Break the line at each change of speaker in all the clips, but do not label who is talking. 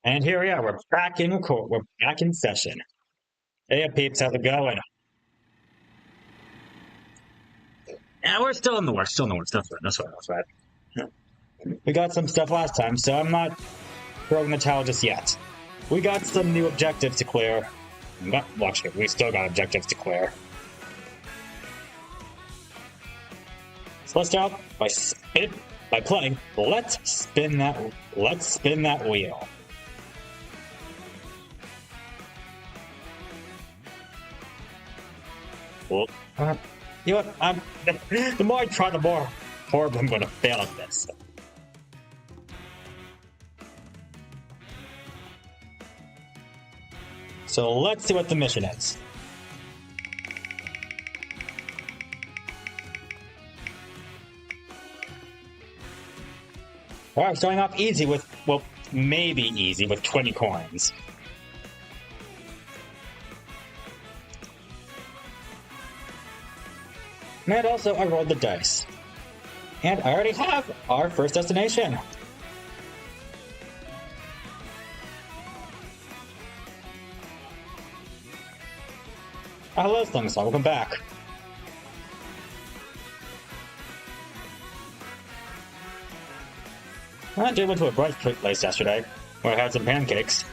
And here we are. We're back in record. We're back in session. Hey, peeps, how's it going? Yeah, we're still in the works. Still in the works. That's right. We got some stuff last time, so I'm not throwing the towel just yet. We got some new objectives to clear. Watch it. We still got objectives to clear. So let's start by playing. Let's spin that wheel. Well, you know what? The more I try, the more horrible I'm going to fail at this. So let's see what the mission is. Alright, starting off easy with, well, maybe easy with 20 coins. And also, I rolled the dice. And I already have our first destination. Hello, Slingsaw. Welcome back. I did went to a brunch place yesterday, where I had some pancakes.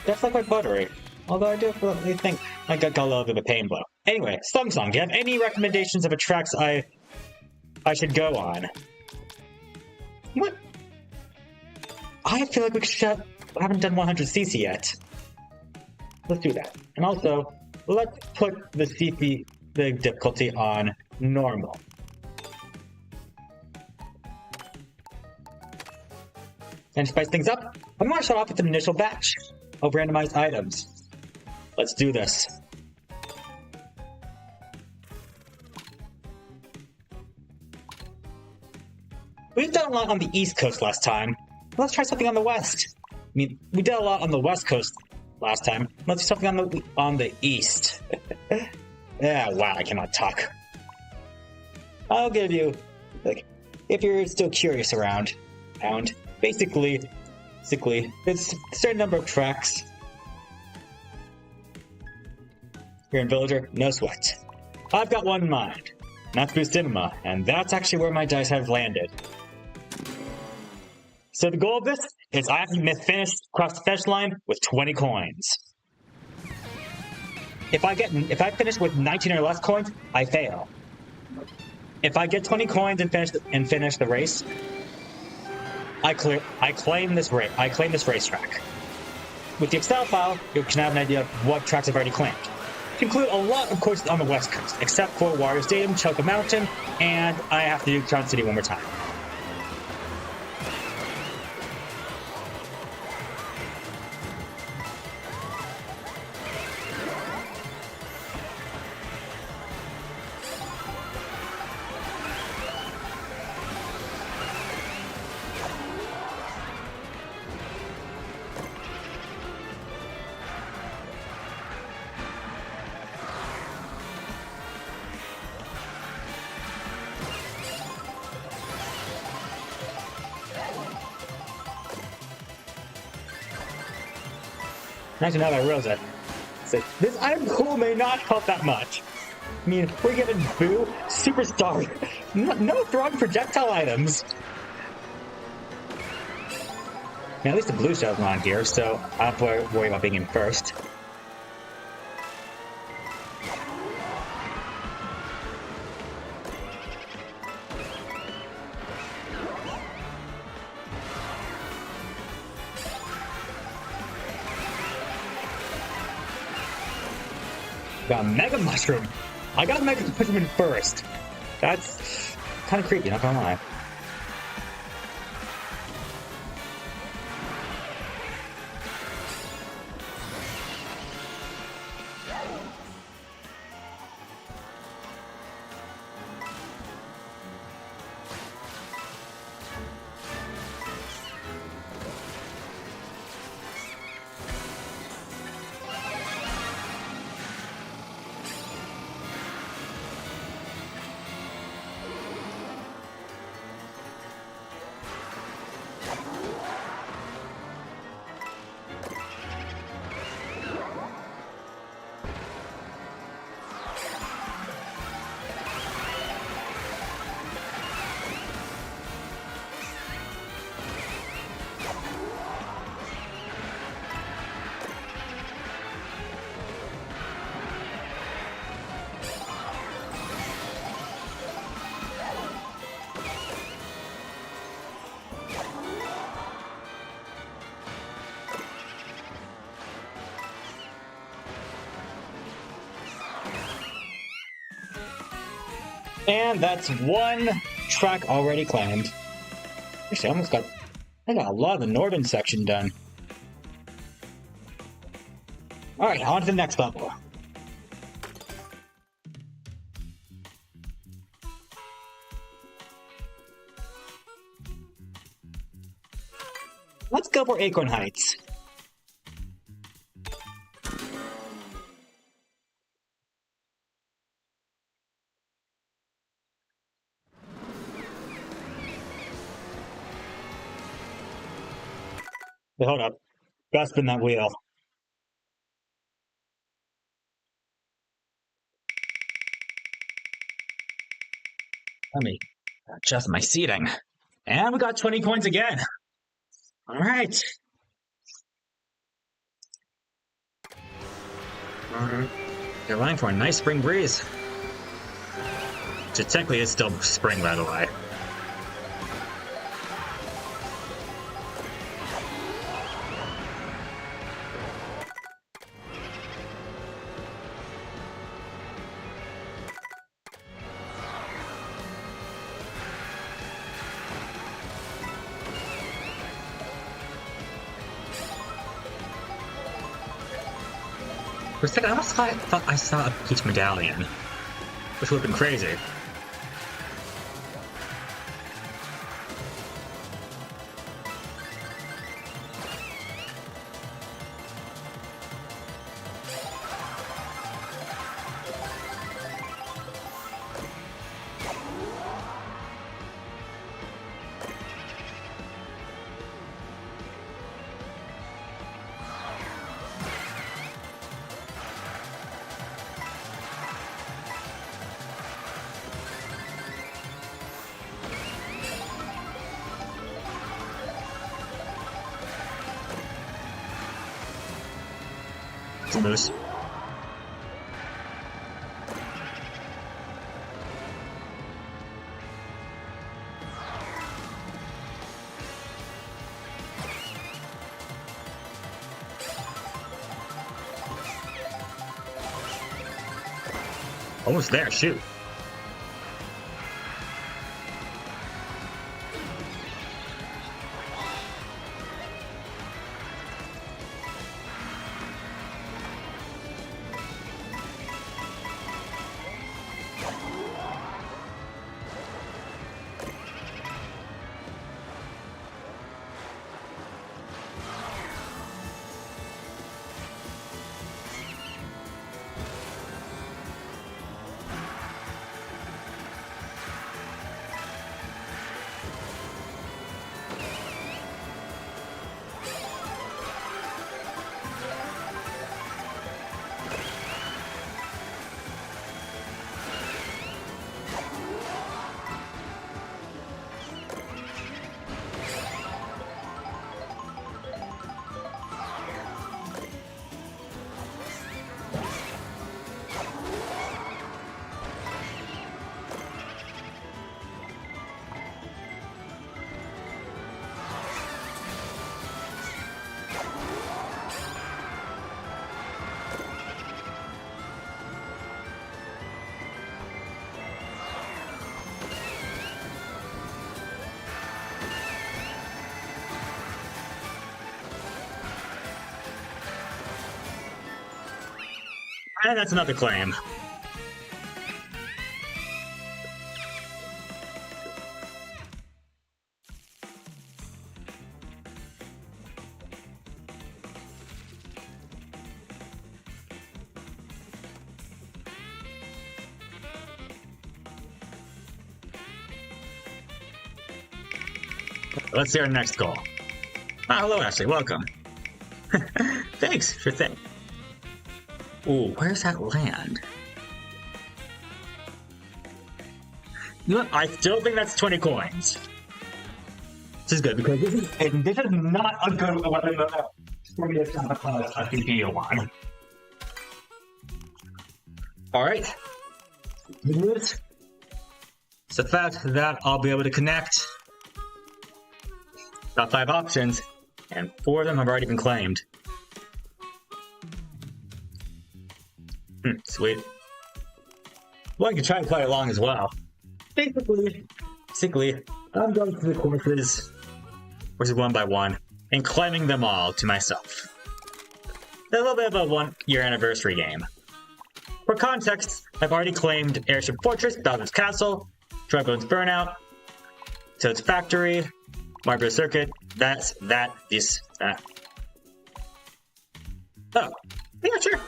Definitely quite buttery. Although I do really think I got a little bit of a pain blow. Anyway, Slungsong, do you have any recommendations of a tracks I should go on? What? I feel like we haven't done 100cc yet. Let's do that. And also, let's put the difficulty on normal. And to spice things up, I'm going to start off with an initial batch of randomized items. Let's do this. We've done a lot on the East Coast last time. Let's try something on the West. I mean, we did a lot on the West Coast last time. Let's do something on the East. Yeah, wow, I cannot talk. I'll give you, like, if you're still curious around, basically, it's a certain number of tracks. You're in Villager, no sweat. I've got one in mind. Not through cinema, and that's actually where my dice have landed. So the goal of this is I have to cross the finish line with 20 coins. If I finish with 19 or less coins, I fail. If I get 20 coins and finish the race, I claim this racetrack. With the Excel file, you can have an idea of what tracks I've already claimed. To include a lot of courses on the West Coast, except for Warrior Stadium, Choco Mountain, and I have to do Tron City one more time. Actually, now that I realize that, this item pool may not help that much. I mean, we're given Boo, Superstar, no throwing projectile items. Now, at least the blue shell's not on here, so I don't have to worry about being in first. Got a Mega Mushroom. I got Mega Mushroom in first. That's kind of creepy, not gonna lie. And that's one track already claimed. Actually, I got a lot of the northern section done. Alright, on to the next level. Let's go for Acorn Heights. Hey, hold up. Gotta spin that wheel. Let me adjust my seating. And we got 20 coins again. Alright. They're lying for a nice spring breeze. Which technically is still spring, by the way. For a second, I almost thought I saw a peach medallion, which would have been crazy. It's a moose. Almost there, shoot. And that's another claim. Let's see our next goal. Ah, hello, Ashley. Welcome. Thanks. Sure thing. Ooh, where's that land? You know what? I still think that's 20 coins. This is good because this is not a good weapon for me to come across a video one. Alright. Good news. It's the fact that I'll be able to connect. Got 5 options, and 4 of them have already been claimed. Sweet. Well, you can try and play along as well. Basically, I'm going through the courses one by one, and claiming them all to myself. A little bit of a 1-year anniversary game. For context, I've already claimed Airship Fortress, Bowser's Castle, Troybone's Burnout, Toad's Factory, Mario Circuit, that. Oh, yeah, sure.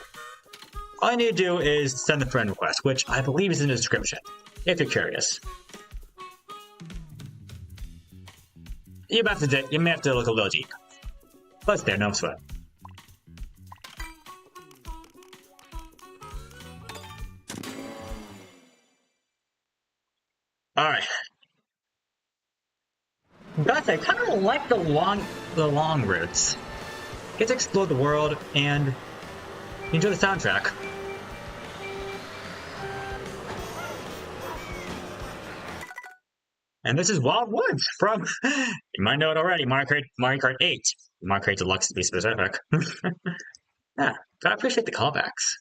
All I need to do is send the friend request, which I believe is in the description, if you're curious. You may have to look a little deep. But it's there, no sweat. Alright. Gotta say, I kinda like the long routes. Get to explore the world and enjoy the soundtrack. And this is Wild Woods from, you might know it already, Mario Kart 8. Mario Kart Deluxe to be specific. Yeah, I appreciate the callbacks.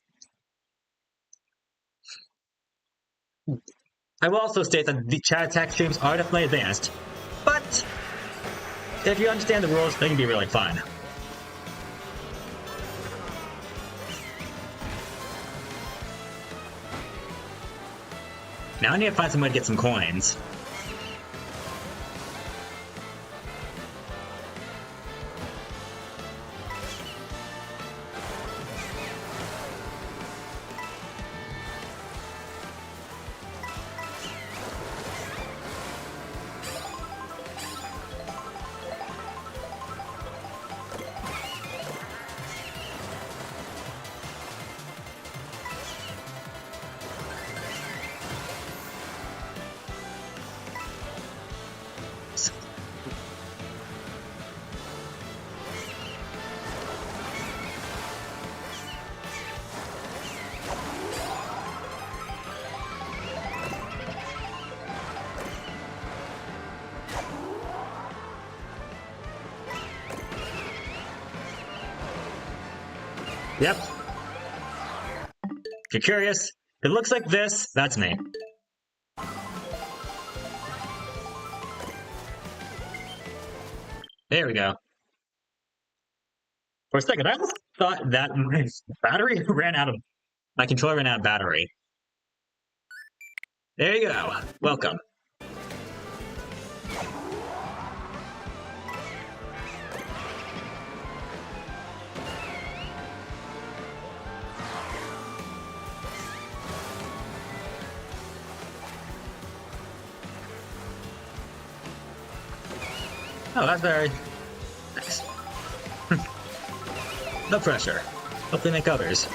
I will also state that the chat attack streams are definitely advanced, but if you understand the rules, they can be really fun. Now I need to find some way to get some coins. Yep. If you're curious, if it looks like this, that's me. There we go. For a second, I almost thought that my controller ran out of battery. There you go. Welcome. Oh, that's very nice. No pressure. Hope they make others.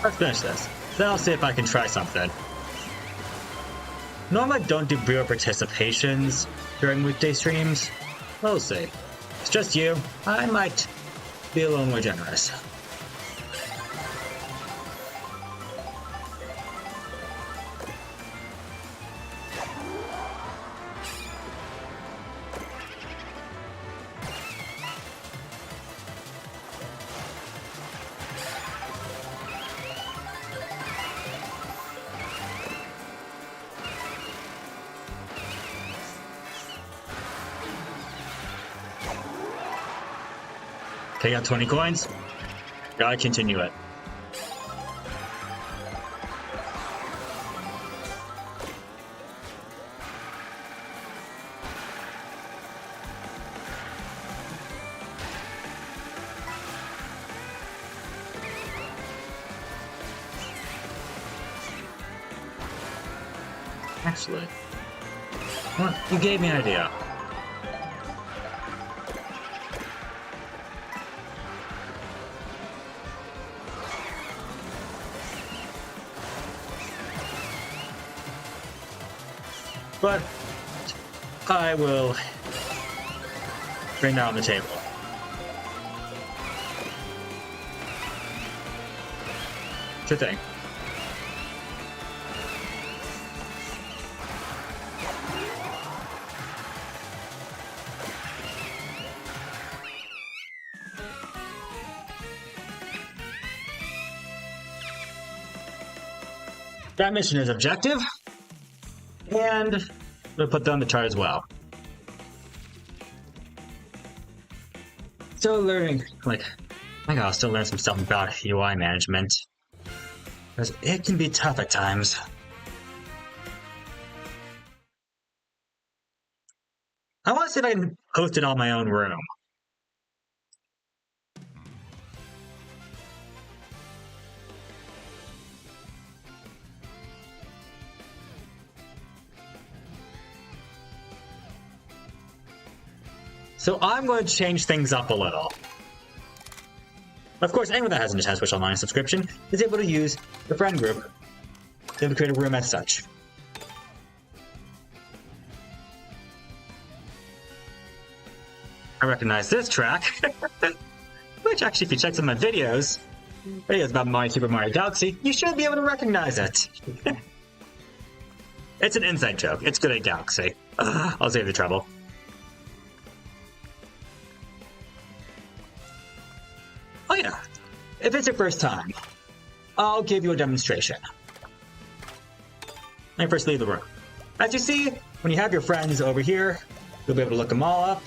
Let's finish this. Then I'll see if I can try something. Normally I don't do viewer participations during weekday streams. We'll see. If it's just you, I might be a little more generous. Okay, got 20 coins. Gotta continue it. Actually, well, you gave me an idea. but I will bring that on the table. Sure thing. That mission is objective, and we'll put that on the chart as well. Still learning, I gotta still learn some stuff about UI management, because it can be tough at times. I want to see if I can host it on my own room. So I'm going to change things up a little. Of course, anyone that has a Nintendo Switch Online subscription is able to use the friend group to create a room as such. I recognize this track, which actually, if you check some of my videos about Mario Super Mario Galaxy, you should be able to recognize it. It's an inside joke. It's good at Galaxy. I'll save the trouble. Oh yeah, if it's your first time, I'll give you a demonstration. Let me first leave the room. As you see, when you have your friends over here, you'll be able to look them all up.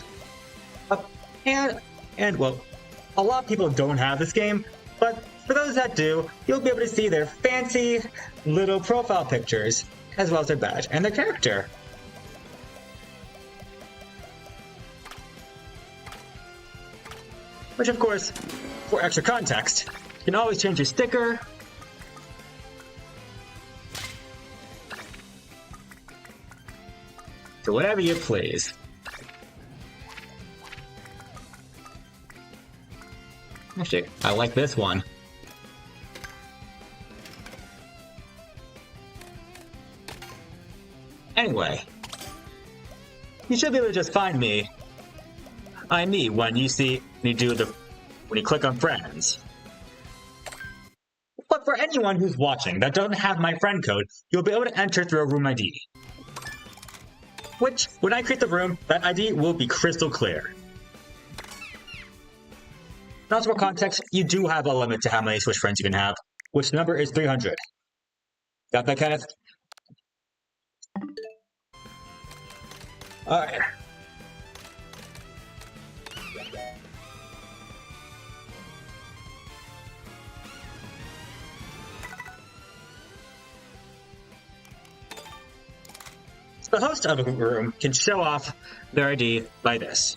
And well, a lot of people don't have this game, but for those that do, you'll be able to see their fancy little profile pictures, as well as their badge and their character. Which, of course, for extra context, you can always change your sticker. To whatever you please. Actually, I like this one. Anyway, you should be able to just find me. I'm me when you click on friends. But for anyone who's watching that doesn't have my friend code, you'll be able to enter through a room ID. Which, when I create the room, that ID will be crystal clear. And also for context, you do have a limit to how many Switch friends you can have, which number is 300. Got that, Kenneth? Alright. The host of a room can show off their ID by this.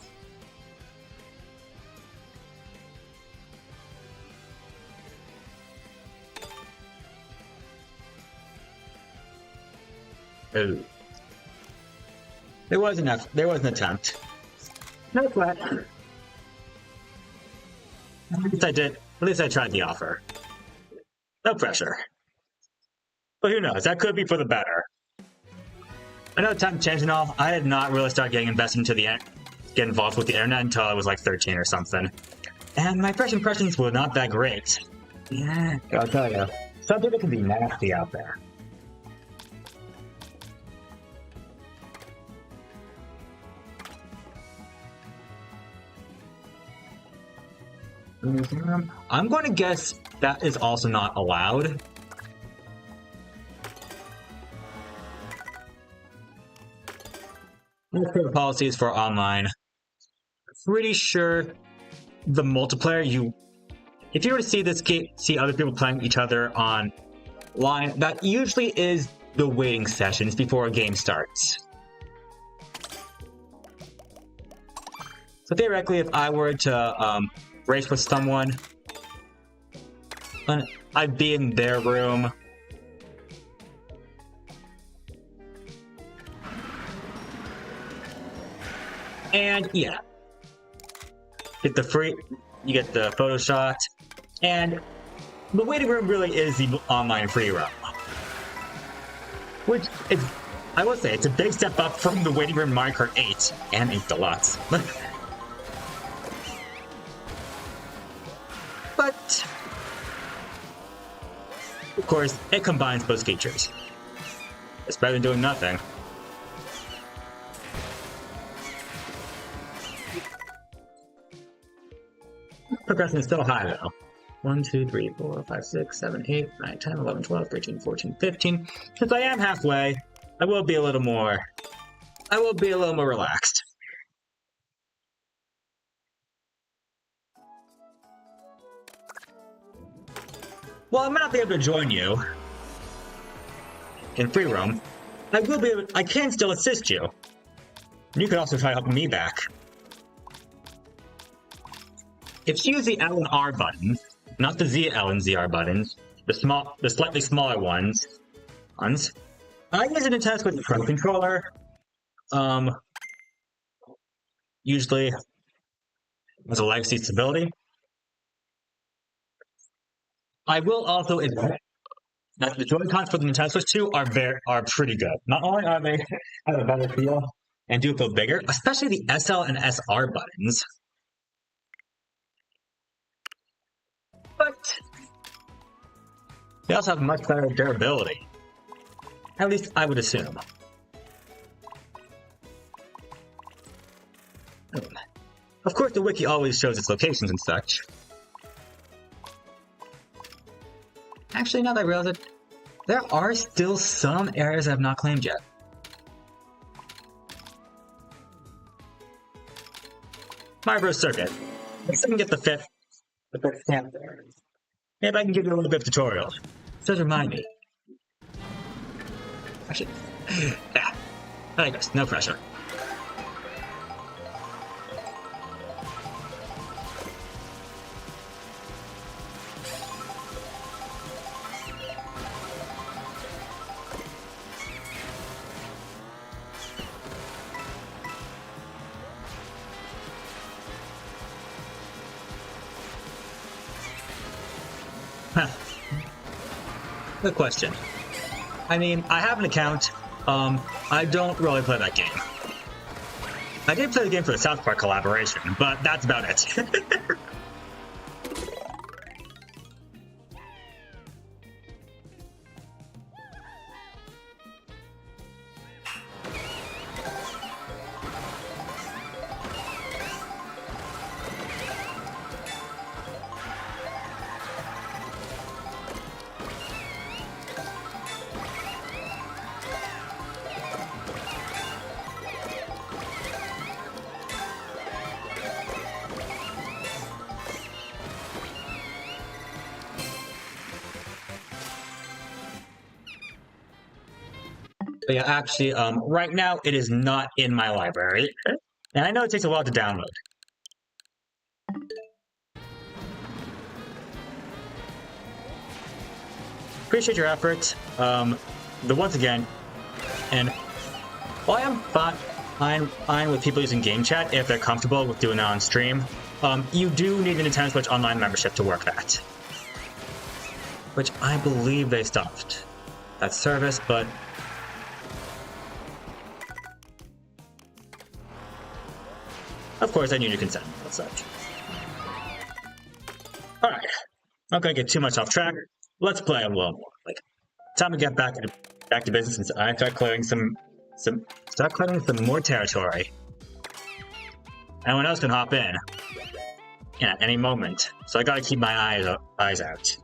Oh. There was an attempt. No sweat. At least I tried the offer. No pressure. But who knows, that could be for the better. I know time changing all. I did not really start getting invested into get involved with the internet until I was like 13 or something. And my first impressions were not that great. Yeah, I'll tell you. Some people can be nasty out there. I'm going to guess that is also not allowed. The policies for online. Pretty sure the multiplayer if you were to see other people playing each other online, that usually is the waiting sessions before a game starts. So theoretically, if I were to race with someone, I'd be in their room. And yeah, you get the photo shot, and the waiting room really is the online free roam, which is I will say, it's a big step up from the waiting room Mario Kart 8 and 8 Deluxe. But, of course, it combines both features. It's better than doing nothing. Progression is still high, though. 1, 2, 3, 4, 5, 6, 7, 8, 9, 10, 11, 12, 13, 14, 15. Since I am halfway, I will be a little more relaxed. While I might not be able to join you in free roam, I can still assist you. You can also try helping me back. If you use the L and R buttons, not the Z, L, and ZR buttons, the slightly smaller ones, I use it in tests with the Pro Controller. Usually as a legacy stability. I will also admit that the Joy-Cons for the Nintendo Switch 2 are pretty good. Not only are they have a better feel and do feel bigger, especially the SL and SR buttons. But they also have much better durability. At least I would assume. Of course, the wiki always shows its locations and such. Actually, now that I realize it, there are still some areas I have not claimed yet. My Bros Circuit. Let's see if I can get the fifth stamp there. Maybe I can give you a little bit of tutorial. Just remind me. Actually, yeah. I guess, no pressure. Good question. I mean, I have an account. I don't really play that game. I did play the game for the South Park collaboration, but that's about it. But yeah, actually, right now it is not in my library, and I know it takes a while to download. Appreciate your efforts, once again, and while I am fine with people using game chat if they're comfortable with doing it on stream, you do need a Nintendo Switch Online membership to work that. Which I believe they stopped that service, but of course, I need your consent and such. Alright, not gonna get too much off track. Let's play a little more. Like, time to get back to business and I start clearing some more territory. Anyone else can hop in at any moment, so I gotta keep my eyes out.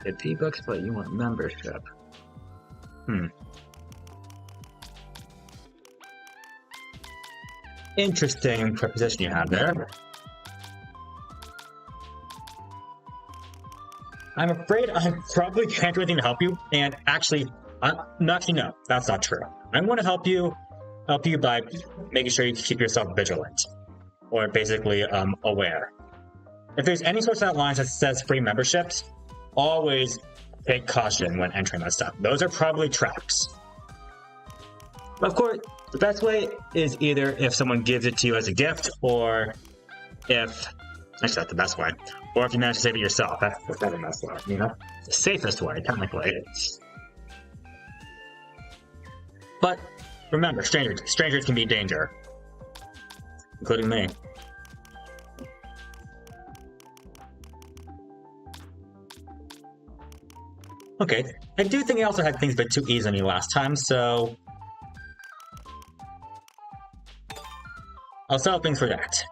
Did P-Bucks, but you want membership? Interesting proposition you have there. I'm afraid I probably can't do anything to help you, and actually, no, that's not true. I'm going to help you by making sure you keep yourself vigilant, or basically aware. If there's any source that lines that says free memberships, always take caution when entering that stuff. Those are probably traps. Of course, the best way is either if someone gives it to you as a gift, or If actually that's the best way. Or if you manage to save it yourself, that's the better best way, you know? The safest way, technically. But remember, strangers can be danger. Including me. Okay, I do think I also had things a bit too easy on you last time, so I'll settle things for that.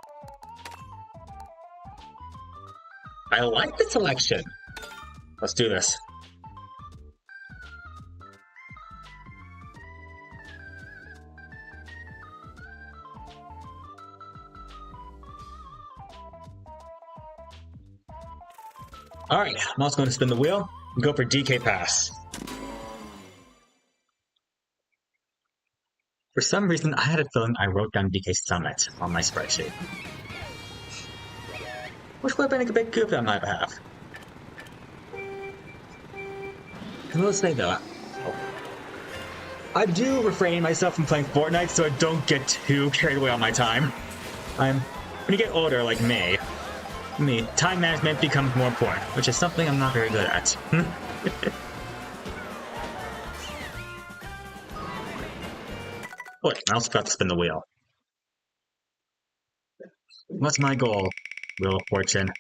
I like the selection. Let's do this. Alright, I'm also going to spin the wheel and go for DK Pass. For some reason, I had a feeling I wrote down DK Summit on my spreadsheet. Which would have been a bit goofy on my behalf. I will say though, I do refrain myself from playing Fortnite so I don't get too carried away on my time. When you get older like me, time management becomes more important, which is something I'm not very good at. Wait, I also forgot to spin the wheel. What's my goal, Wheel of Fortune?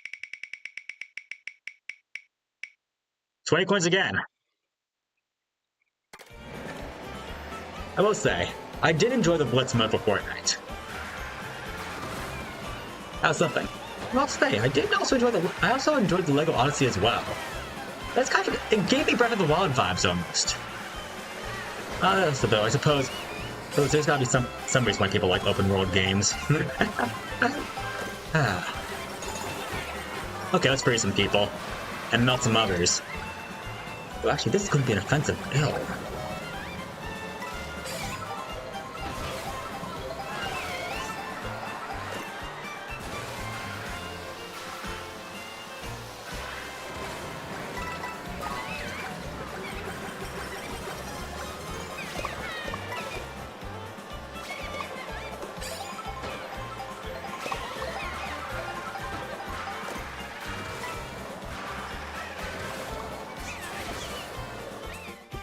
20 coins again! I will say, I did enjoy the Blitz mode for Fortnite. That was something. I'll say, I also enjoyed the Lego Odyssey as well. That's kind of, it gave me Breath of the Wild vibes almost. That's the bill, I suppose. So there's gotta be some reason why people like open world games. Okay, let's free some people. And melt some others. Well, actually, this is going to be an offensive bill.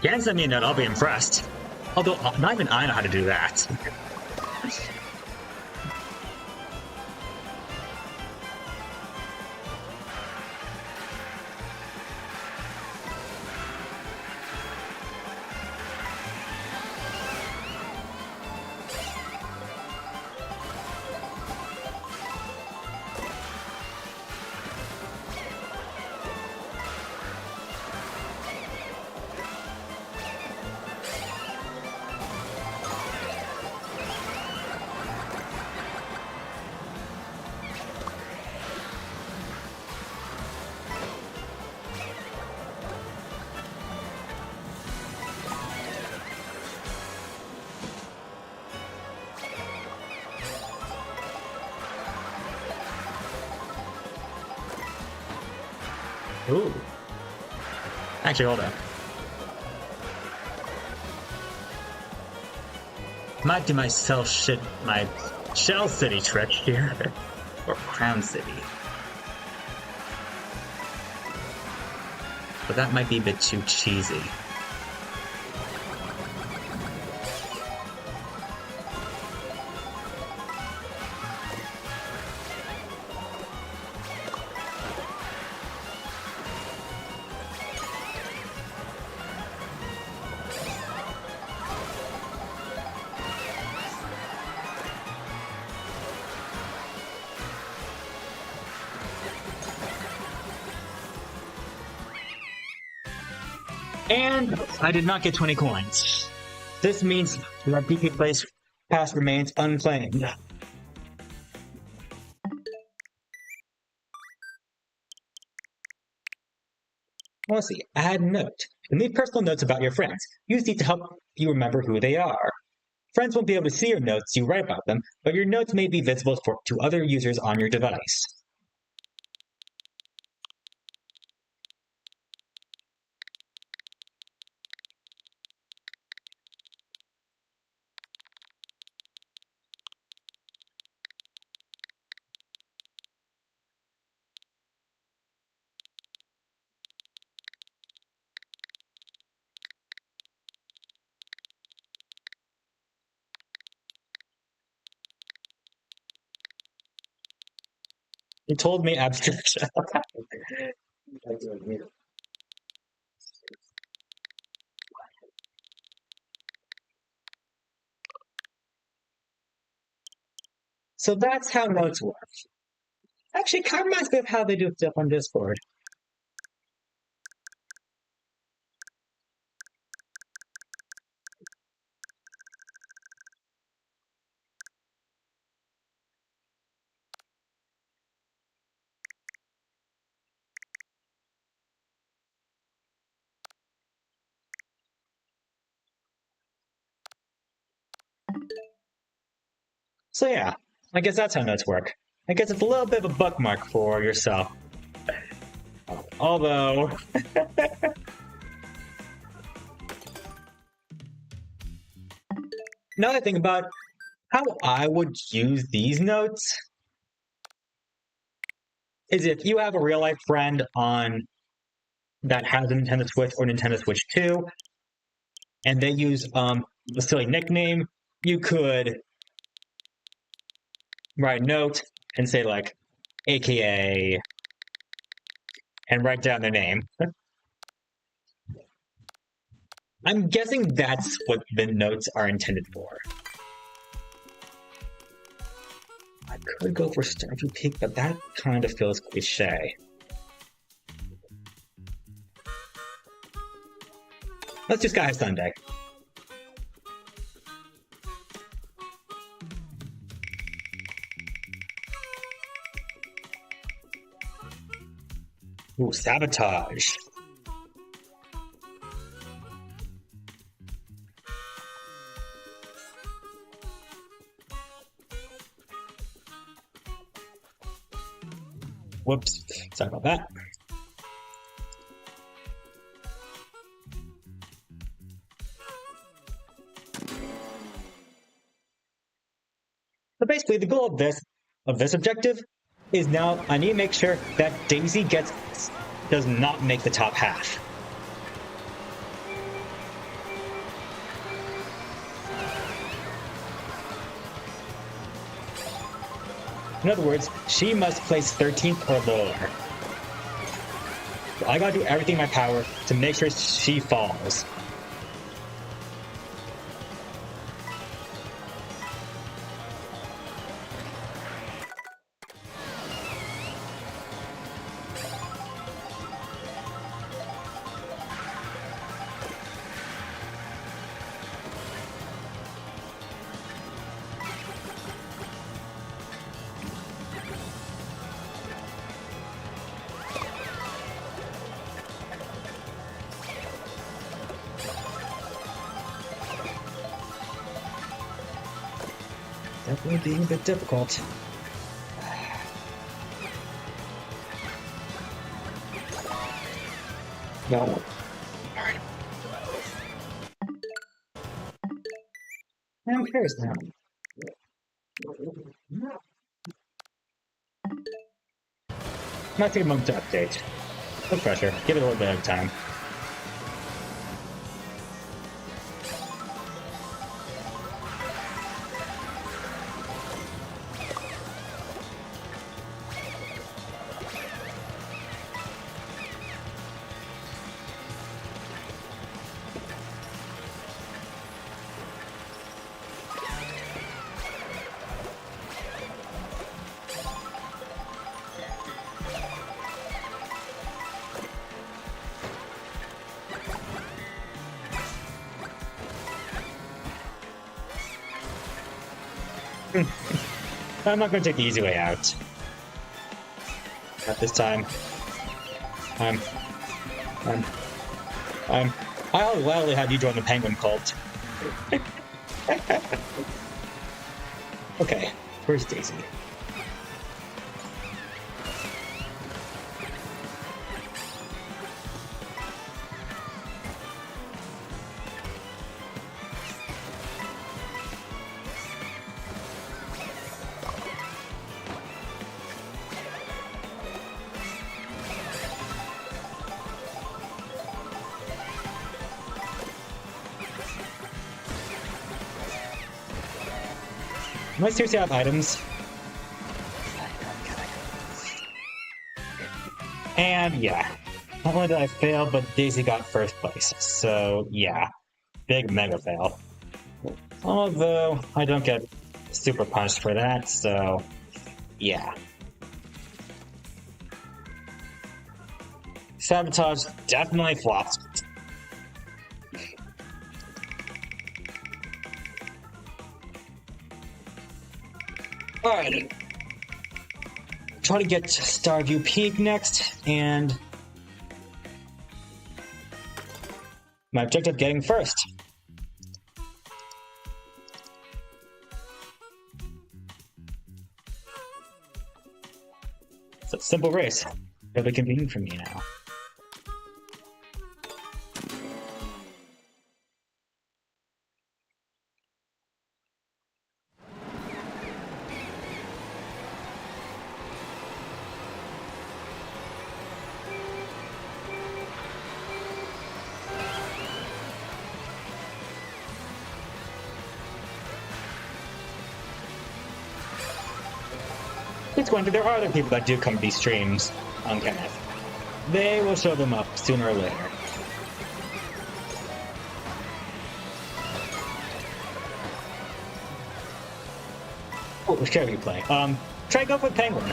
Can send me a note, I'll be impressed. Although, not even I know how to do that. Ooh. Actually, hold on. Might do my Shell City trick here. Or Crown City. But that might be a bit too cheesy. And I did not get 20 coins. This means that DK Place Pass remains unclaimed. Let's see, add note. And leave personal notes about your friends. Use these to help you remember who they are. Friends won't be able to see your notes you write about them, but your notes may be visible to other users on your device. He told me abstraction. So that's how notes work. Actually, kind of reminds me of how they do stuff on Discord. So yeah, I guess that's how notes work. I guess it's a little bit of a bookmark for yourself. Although, now that I think about how I would use these notes is if you have a real life friend on that has a Nintendo Switch or Nintendo Switch 2, and they use a silly nickname, you could write a note and say like AKA and write down their name. I'm guessing that's what the notes are intended for. I could go for Stardew Peak, but that kind of feels cliche. Let's do Sky High Sunday. Ooh, Sabotage. Whoops, sorry about that. But basically, the goal of this objective is now I need to make sure that Daisy does not make the top half. In other words, she must place 13th or lower. So I gotta do everything in my power to make sure she falls. Definitely being a bit difficult. No. Alright. I'm curious now. Might take a moment to update. No pressure. Give it a little bit of time. I'm not going to take the easy way out. Not this time. I'll gladly have you join the penguin cult. Okay, where's Daisy? Am I seriously out of items? And yeah, not only did I fail, but Daisy got first place. So yeah, big mega fail. Although I don't get super punished for that, so yeah. Sabotage definitely flops. Alright. Try to get Starview Peak next, and my objective getting first. It's a simple race. It'll be convenient for me now. It's going to. There are other people that do come to these streams on Kenneth. They will show them up sooner or later. Oh, which character you play? Try go with Penguin.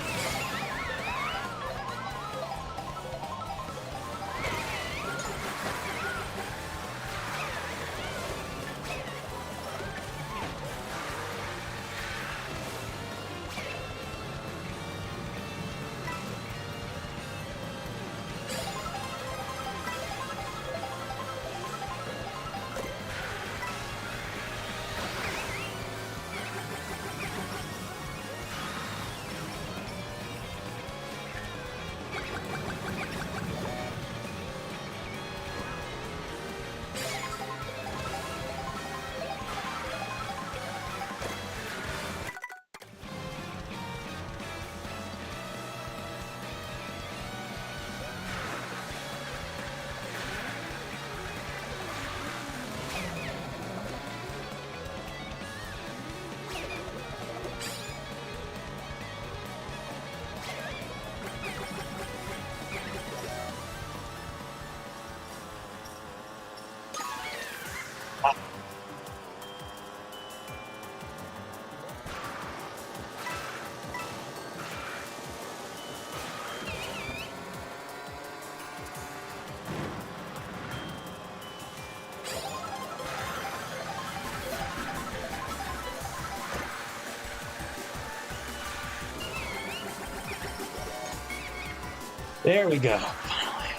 There we go. Finally.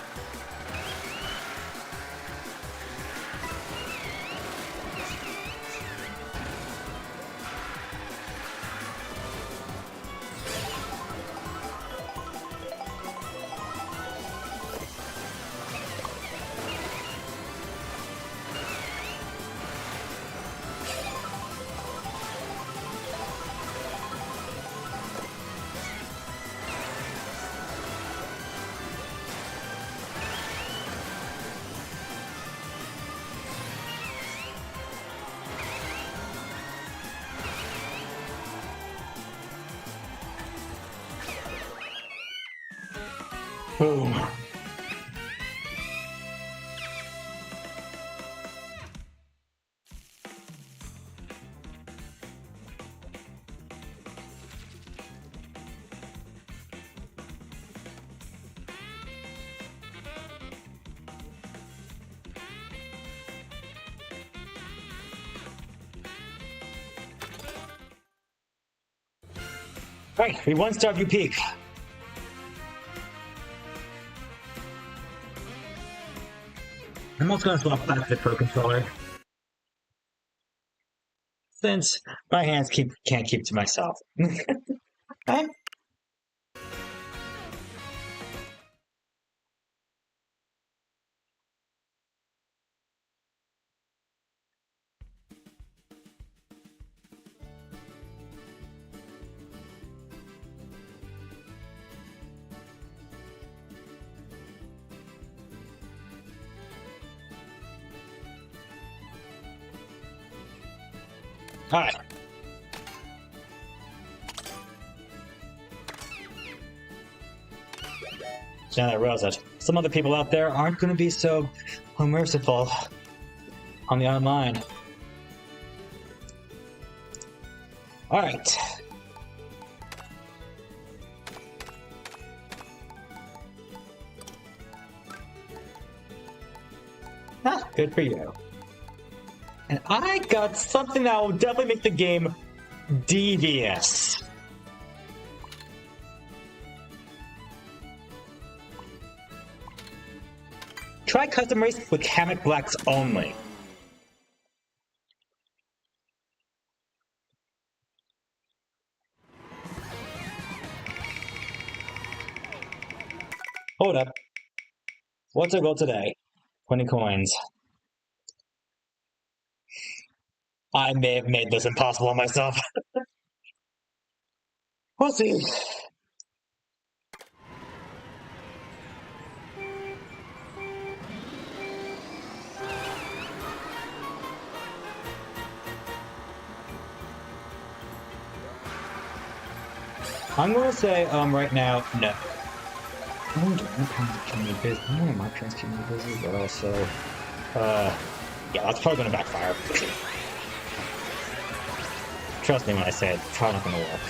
Boom. Right, we won Starview Peak. I'm also going to swap back to the Pro Controller. Since my hands can't keep to myself. Okay. Alright. Now that I realize that some other people out there aren't going to be so merciful on the online. Alright. Ah, good for you. And I got something that will definitely make the game devious. Try custom race with Hammock Blacks only. Hold up. What's our goal today? 20 coins. I may have made this impossible on myself. We'll see. I'm gonna say, right now, no. I'm not trying to be busy. I'm not trying to be busy, but also, yeah, that's probably gonna backfire. Trust me when I say it, it's probably not gonna work.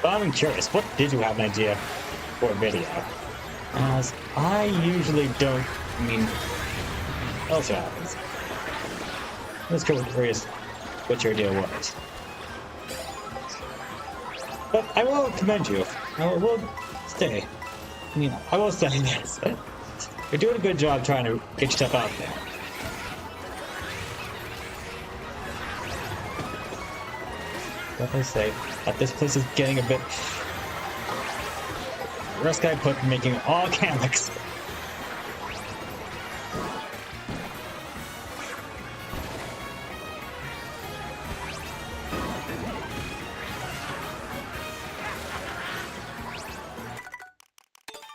But I'm curious, what did you have an idea for a video? As I usually don't, else happens. I'm just curious what your idea was. But I will commend you. I will stay. I will say this. You're doing a good job trying to get yourself out there. Definitely say that this place is getting a bit... The risk I put making all mechanics.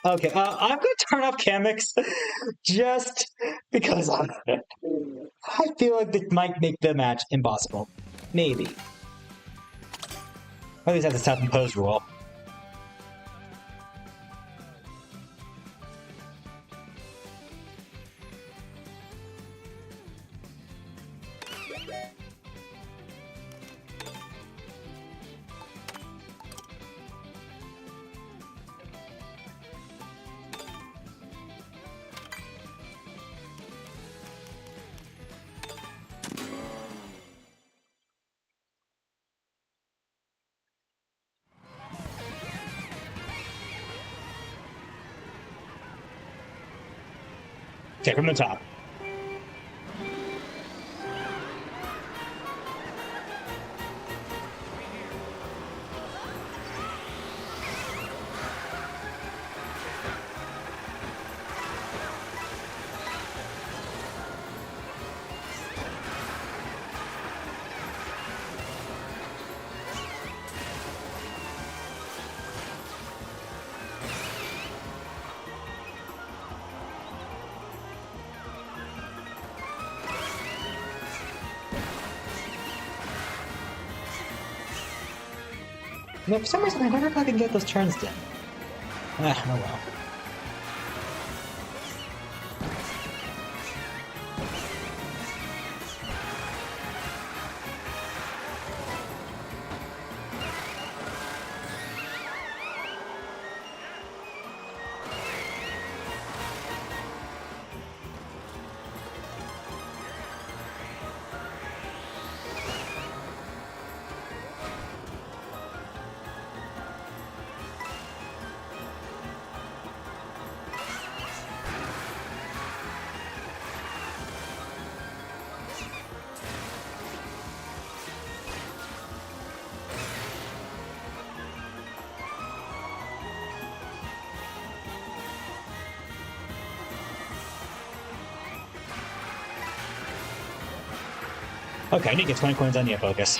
Okay, I'm gonna turn off Kamix just because I feel like this might make the match impossible. Maybe. Or at least that's a self-imposed rule. Okay, from the top. No, for some reason I never fucking get those turns done. Ah, oh well. Okay, I need to get 20 coins on Neo Focus.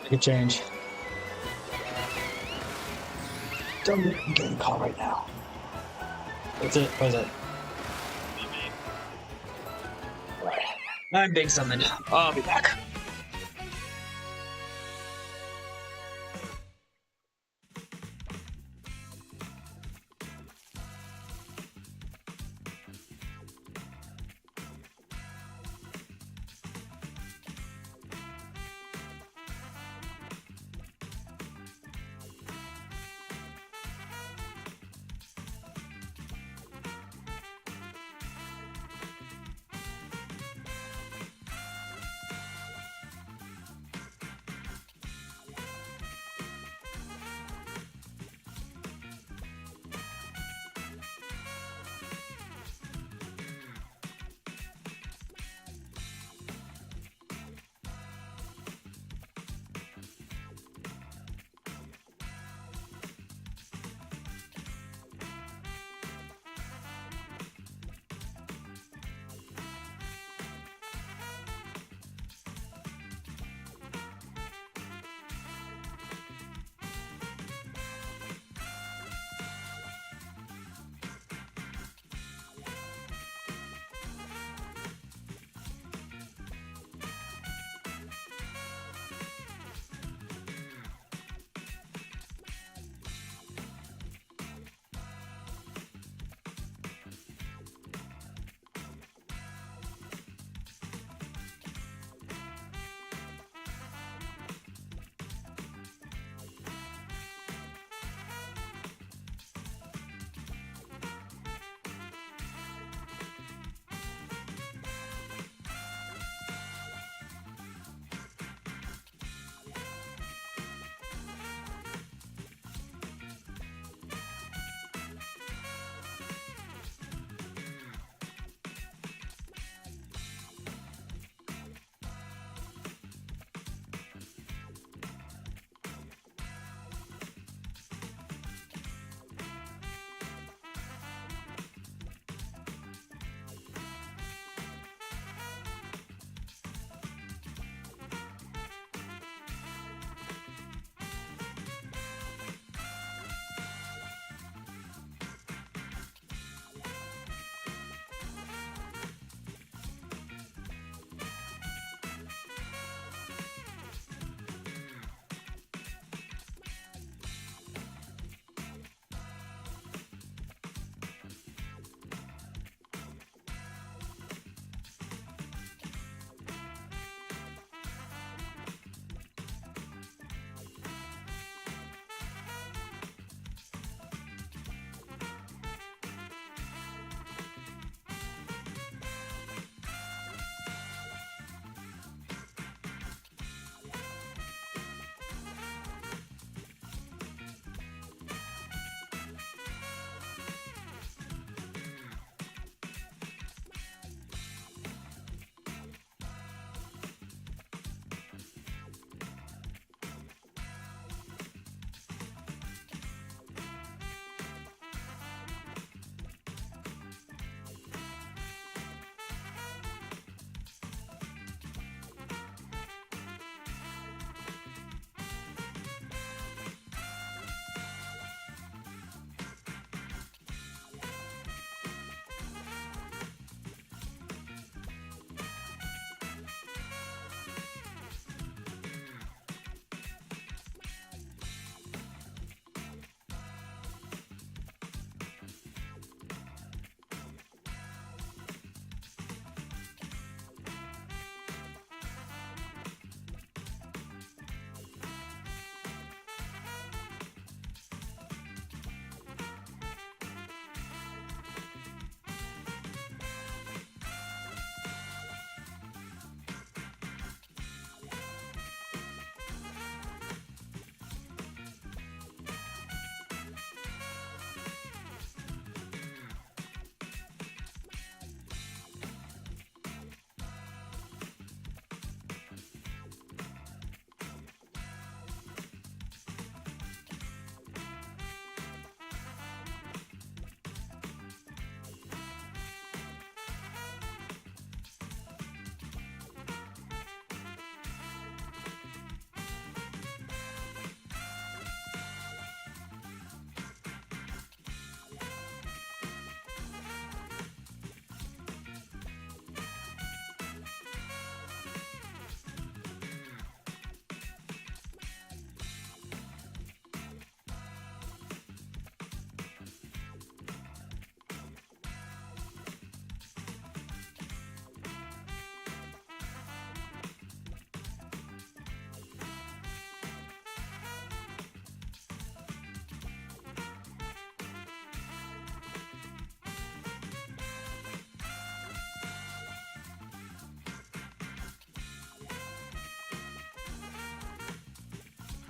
I could change. Don't get a call right now. What's it? What is it? Alright. I'm being summoned. I'll be back.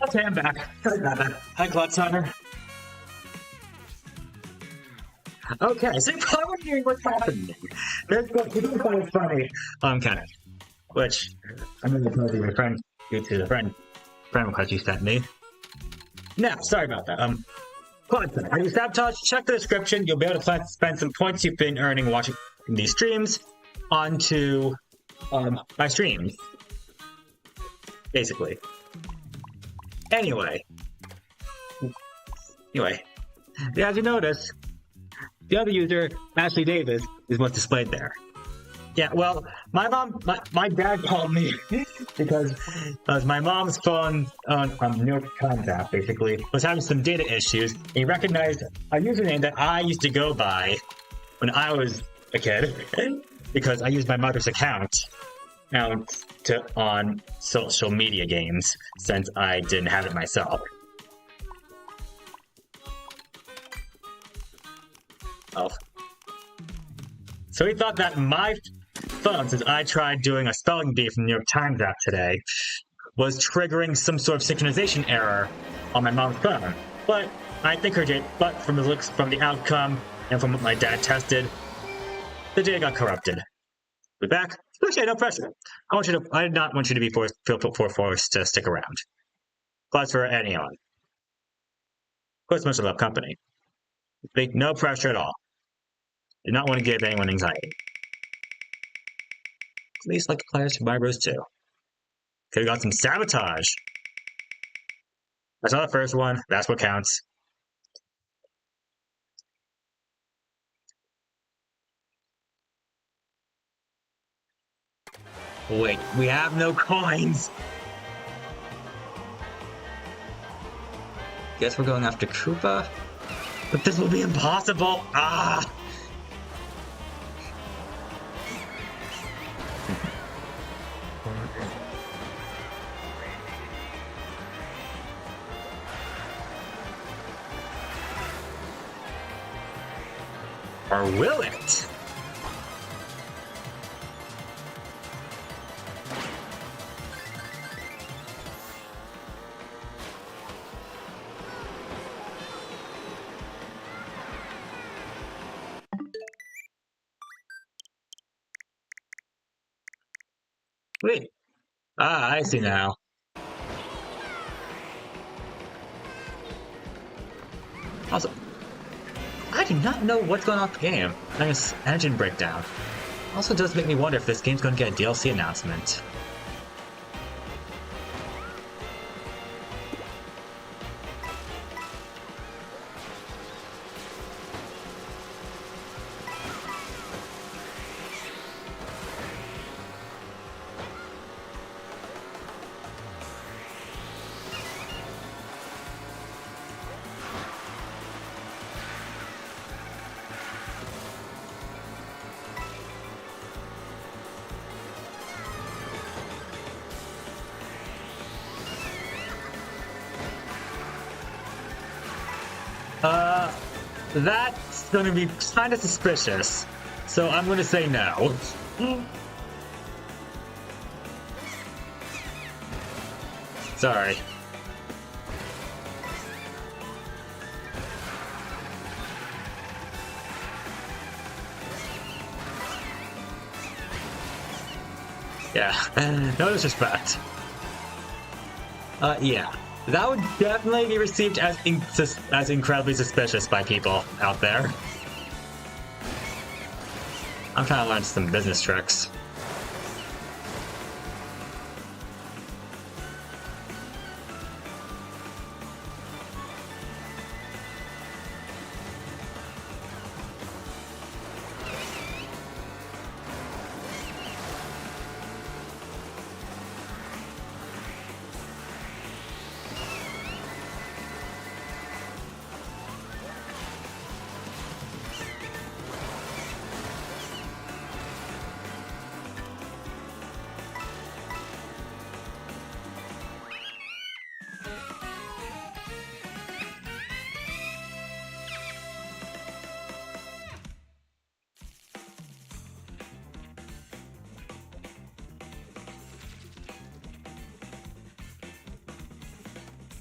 Okay, I'm back. Sorry about that. Hi, Klutz Hunter. Okay, so you're probably wondering what's happening. There's what find it funny. Kind of. Which, I'm going to tell you my friend, due to the friend request you sent me. Now, sorry about that. Klutz Hunter, are you Sabotage? Check the description. You'll be able to spend some points you've been earning watching these streams onto, my streams. Basically. Anyway, as you notice, the other user, Ashley Davis, is what's displayed there. Yeah, well, my dad called me because my mom's phone on New York Times app, basically, was having some data issues. He recognized a username that I used to go by when I was a kid, because I used my mother's account on social media games, since I didn't have it myself. Oh. So he thought that my phone, since I tried doing a spelling bee from the New York Times app today, was triggering some sort of synchronization error on my mom's phone. But I think her data, but from the looks, from the outcome, and from what my dad tested, the data got corrupted. We're back. Okay, no pressure. I did not want you to be forced to stick around. Class for anyone. Of course, much love company. No pressure at all. Did not want to give anyone anxiety. Please like the players for my Bros too. Okay, we got some Sabotage. I saw the first one. That's what counts. Wait, we have no coins. Guess we're going after Koopa? But this will be impossible. Ah! Or will it? Wait. Ah, I see now. Also, I do not know what's going on with the game. I guess engine breakdown. Also does make me wonder if this game's going to get a DLC announcement. That's gonna be kind of suspicious, so I'm gonna say no. Sorry. Yeah, no disrespect. Yeah. That would definitely be received as incredibly suspicious by people out there. I'm trying to learn some business tricks.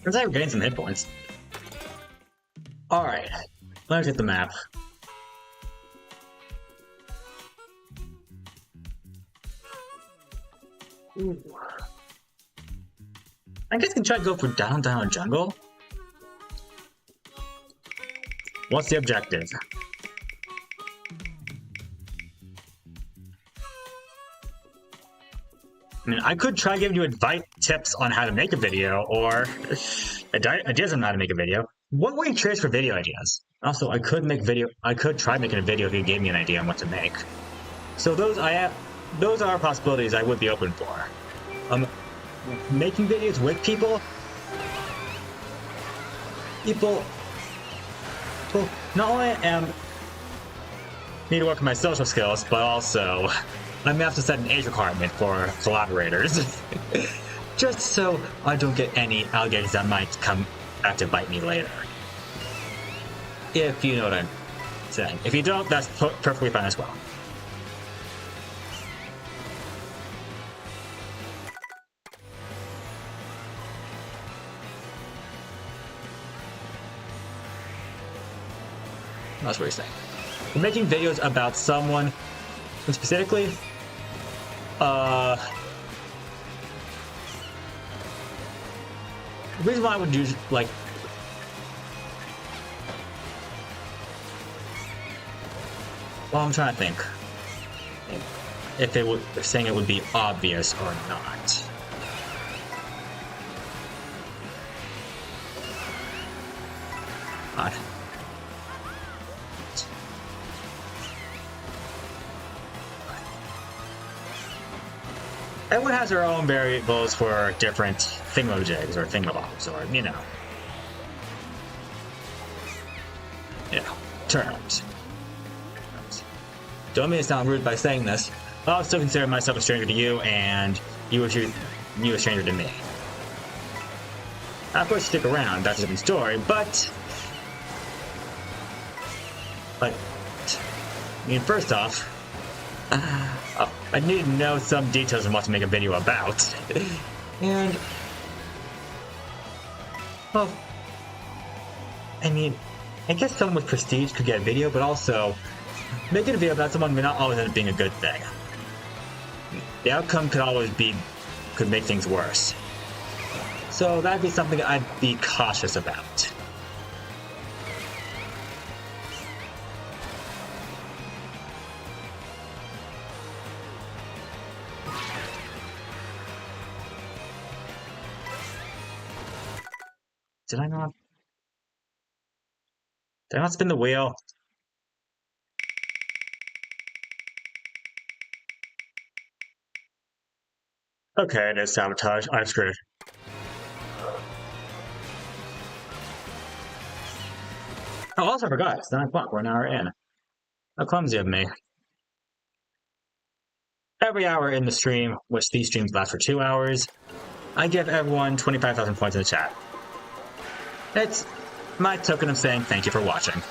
Looks like we're getting some hit points. Alright, let's hit the map. Ooh. I guess we can try to go for down jungle. What's the objective? I mean, I could try giving you tips on how to make a video, or ideas on how to make a video. What were you curious for video ideas? Also, I could try making a video if you gave me an idea on what to make. So those are possibilities I would be open for. Making videos with people. Well, not only need to work on my social skills, but also I'm gonna have to set an age requirement for collaborators. Just so I don't get any allegations that might come back to bite me later. If you know what I'm saying. If you don't, that's perfectly fine as well. That's what you're saying. We're making videos about someone specifically. The reason why I would use like well, I'm trying to think if saying it would be obvious or not. God. Everyone has their own variables for different thingamajigs or thingamabobs, or, terms. Don't mean to sound rude by saying this, but I'll still consider myself a stranger to you, and you a stranger to me. Of course, stick around, that's a different story, but I mean, first off, I need to know some details on what to make a video about. And, well, I mean, I guess someone with prestige could get a video, but also, making a video about someone may not always end up being a good thing. The outcome could make things worse. So that'd be something I'd be cautious about. Did I not spin the wheel? Okay, it is sabotage. I'm screwed. Oh, also I forgot. It's 9 o'clock. We're an hour in. How clumsy of me. Every hour in the stream, which these streams last for 2 hours, I give everyone 25,000 points in the chat. It's my token of saying thank you for watching.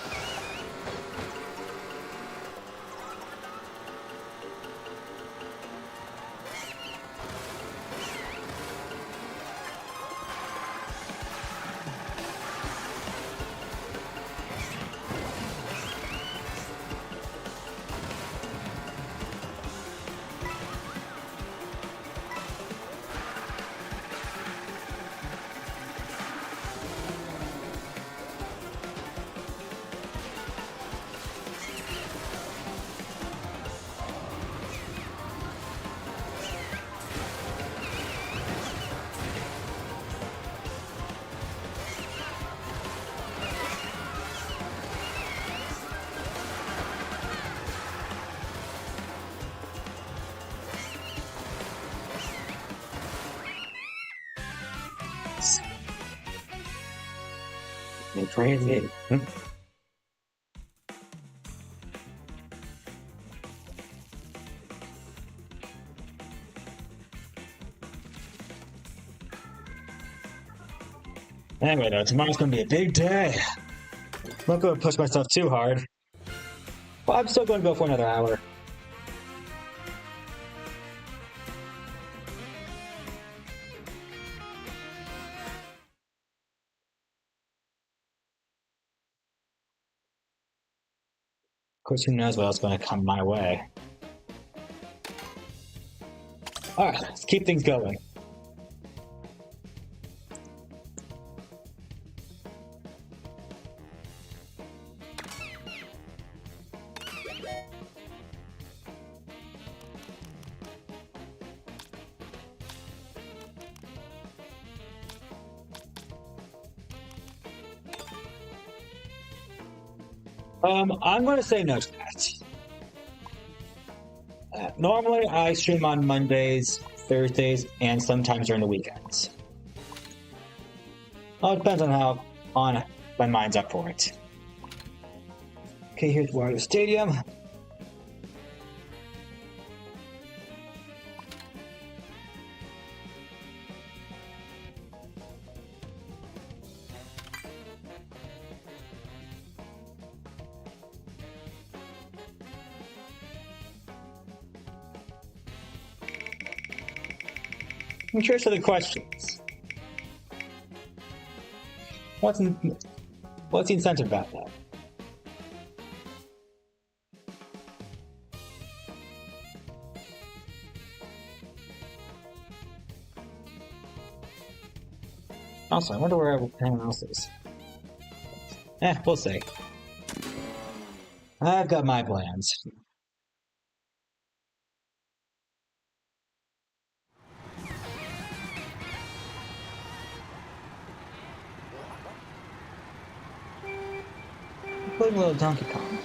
Crazy. Anyway, though, tomorrow's gonna be a big day. I'm not gonna push myself too hard. But I'm still gonna go for another hour. Of course, who knows what else is going to come my way. Alright, let's keep things going. I'm going to say no to that. Normally, I stream on Mondays, Thursdays, and sometimes during the weekends. Well, it depends on how my mind's up for it. Okay, here's Wahoo Stadium. I'm curious for the questions. What's the incentive about that? Also, I wonder where everyone else is. We'll see. I've got my plans. Including little Donkey Kong.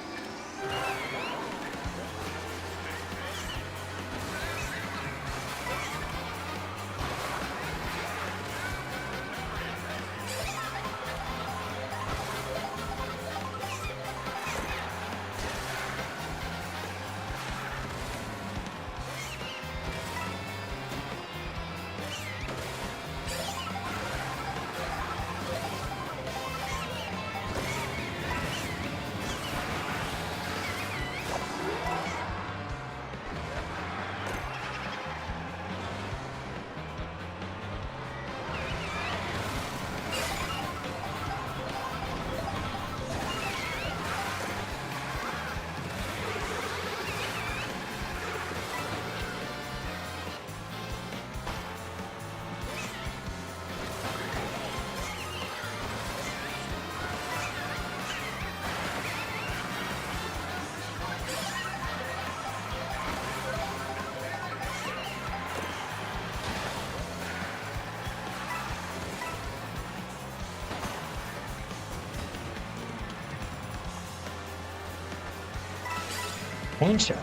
Pain show.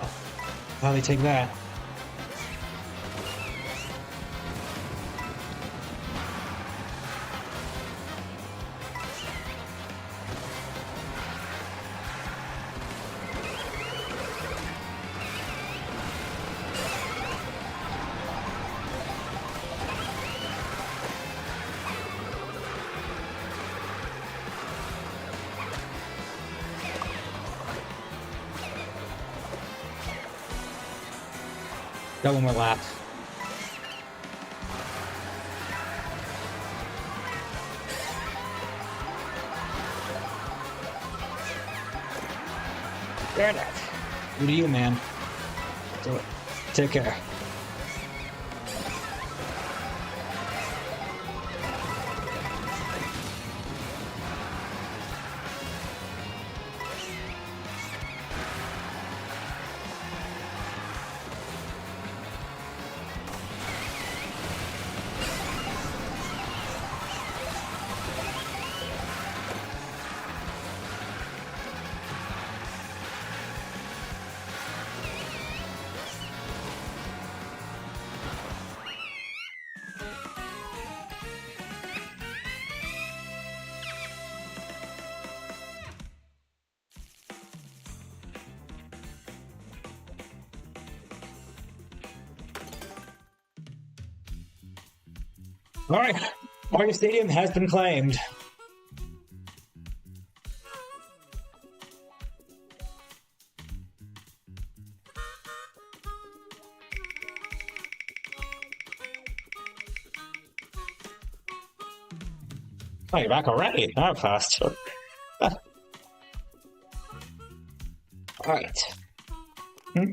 How they take that? Got one more lap. There it is. What do you, man? Do it. Take care. Alright, Wahoo Stadium has been claimed. Oh, you're back already? That fast. Alright. Hmm?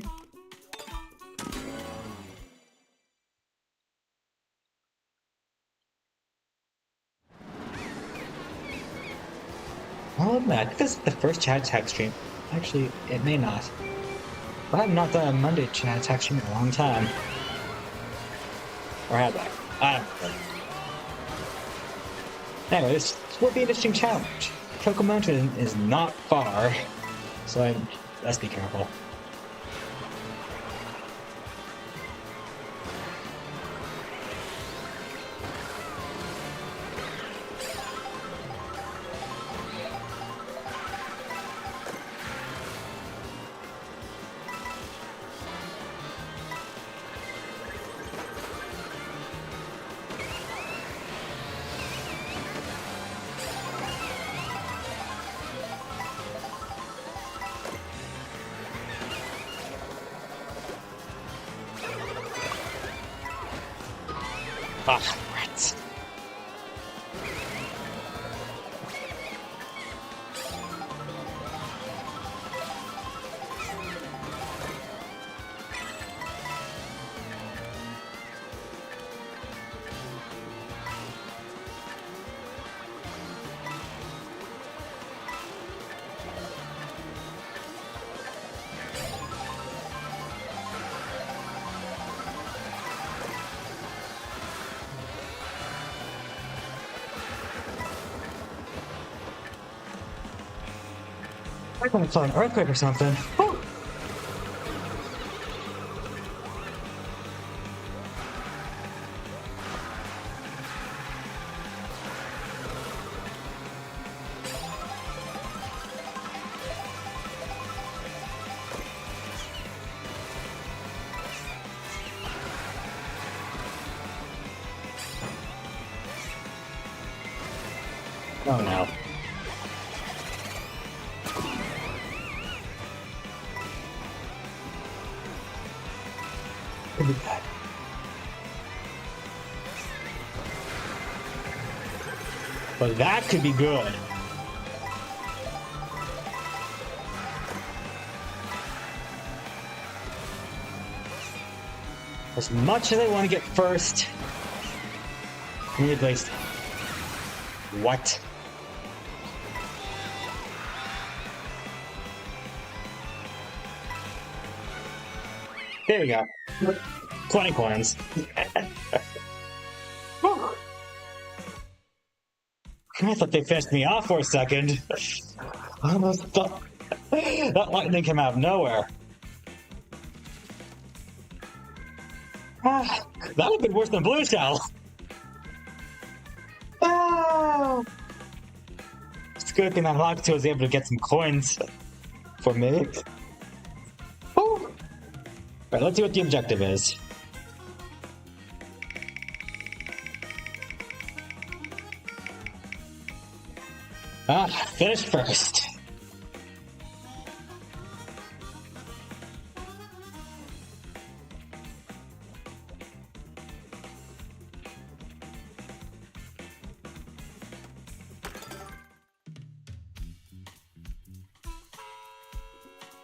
I'll admit, this is the first chat attack stream. Actually, it may not. I have not done a Monday chat attack stream in a long time. Or have I? I don't know. Anyway, this will be an interesting challenge. Choco Mountain is not far, so let's be careful. Ah, rats. I thought I saw an earthquake or something. Whew. Oh no. Could be bad. But that could be good. As much as I want to get first, I need at least. What? There we go. 20 coins. I thought they finished me off for a second. I almost thought that lightning came out of nowhere. Ah, that would have been worse than Blue Shell. Oh! It's a good thing that Locktail was able to get some coins for me. Oh! Alright, let's see what the objective is. Ah, finish first.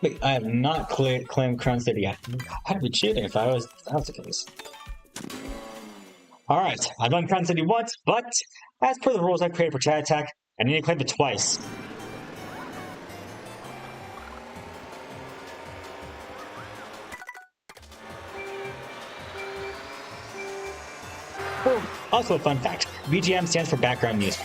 Wait, I have not claimed Crown City yet. I'd be cheating if that was the case. Alright, I've done Crown City once, but as per the rules I created for Chat Attack, I need to claim it twice. Oh, also a fun fact, BGM stands for background music.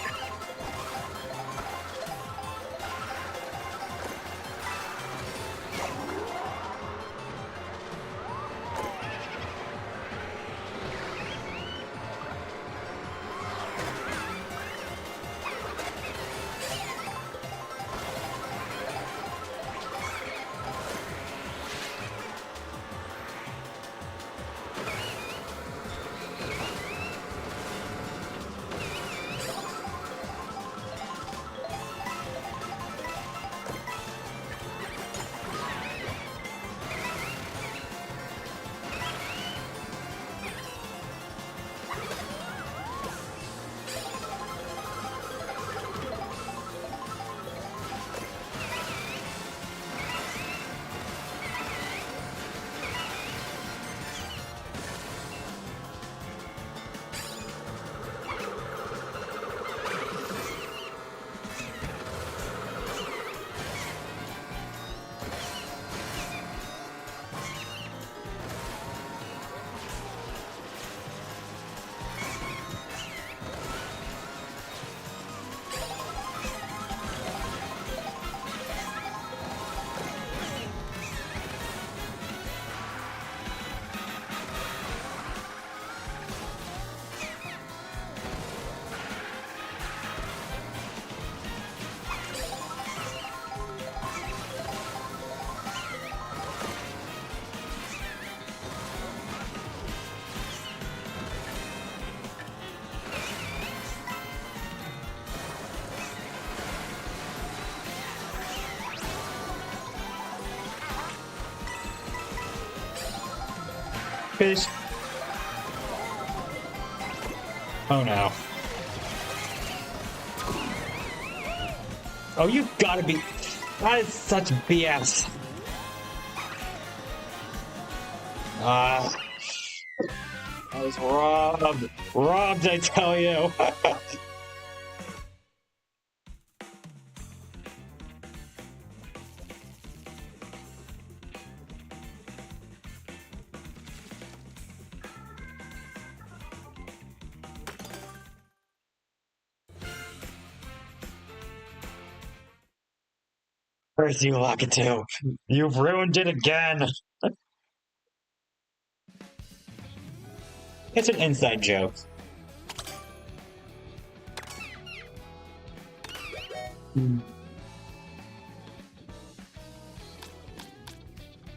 fish. Oh no. Oh, you gotta be... That is such BS. I was robbed. Robbed, I tell you. Where's you, Lakitu? You've ruined it again. It's an inside joke.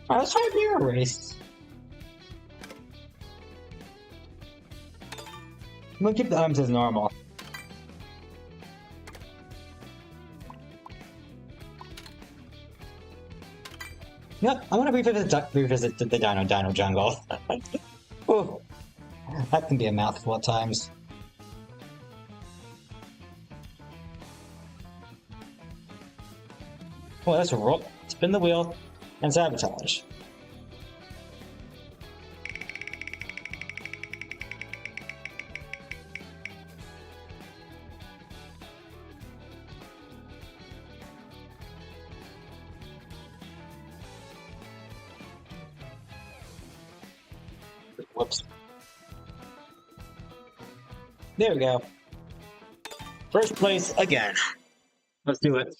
I was trying to be a race. I'm gonna keep the arms as normal. Yep, I want to revisit the Dino Jungle. Ooh, that can be a mouthful at times. Well, let's roll, spin the wheel, and sabotage. Whoops. There we go. First place again. Let's do it.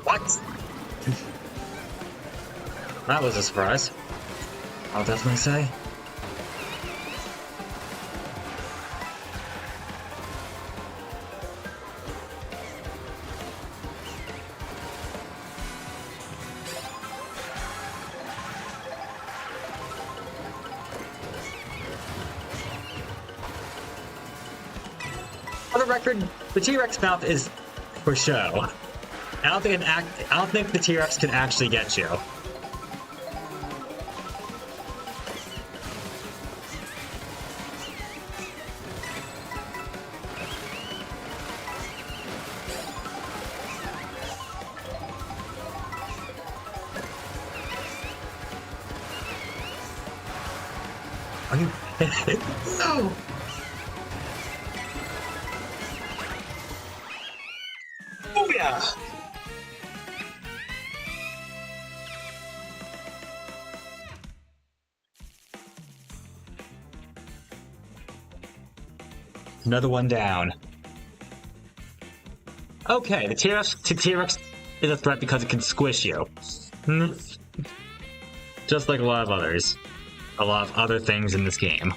What? That was a surprise. I'll definitely say. For the record, the T-Rex mouth is for show. I don't think the T-Rex can actually get you. Are you? No! Oh yeah! Another one down. Okay, the T-Rex is a threat because it can squish you. Just like a lot of others. A lot of other things in this game.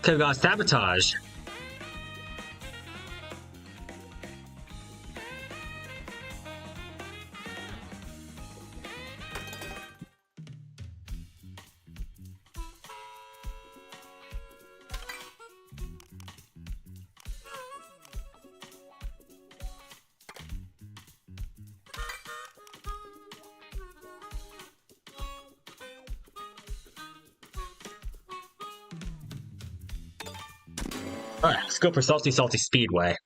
Okay, we got Sabotage. Alright, let's go for Salty Salty Speedway.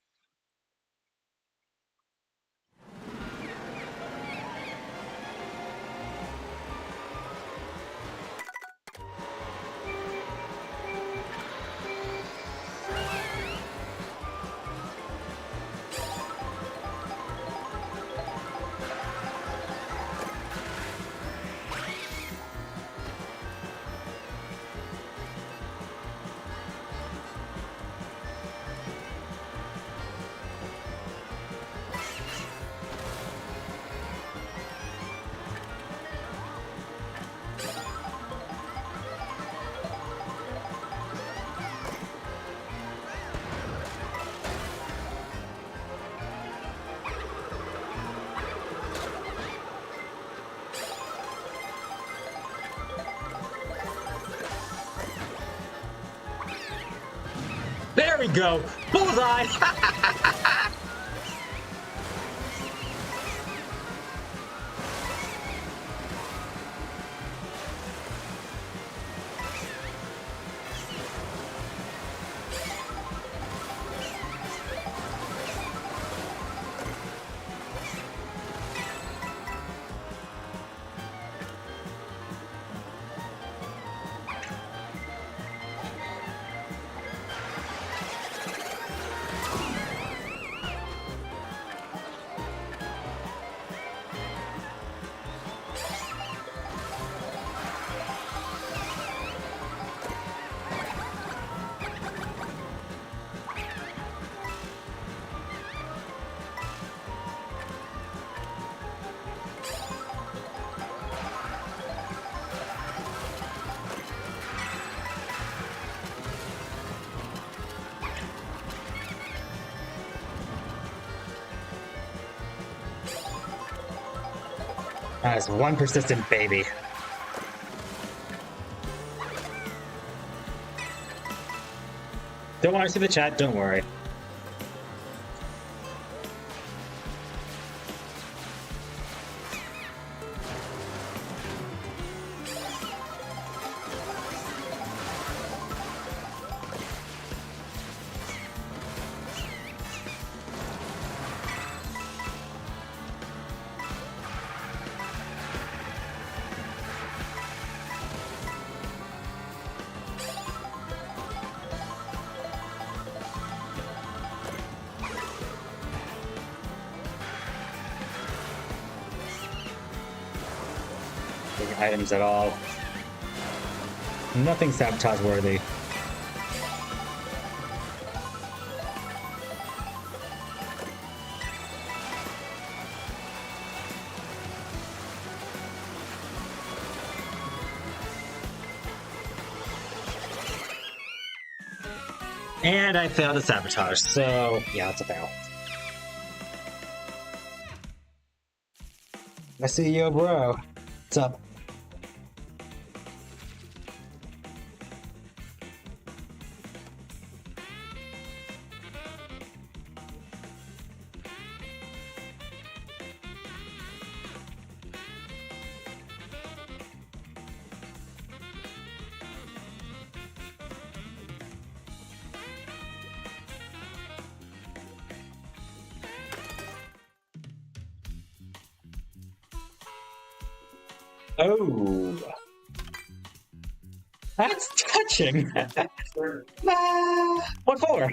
There we go! Bullseye! That is one persistent baby. Don't want to see the chat, don't worry. Items at all. Nothing sabotage worthy. And I failed to sabotage, so yeah, it's a fail. I see you, bro. What's up? Oh, that's touching. What for?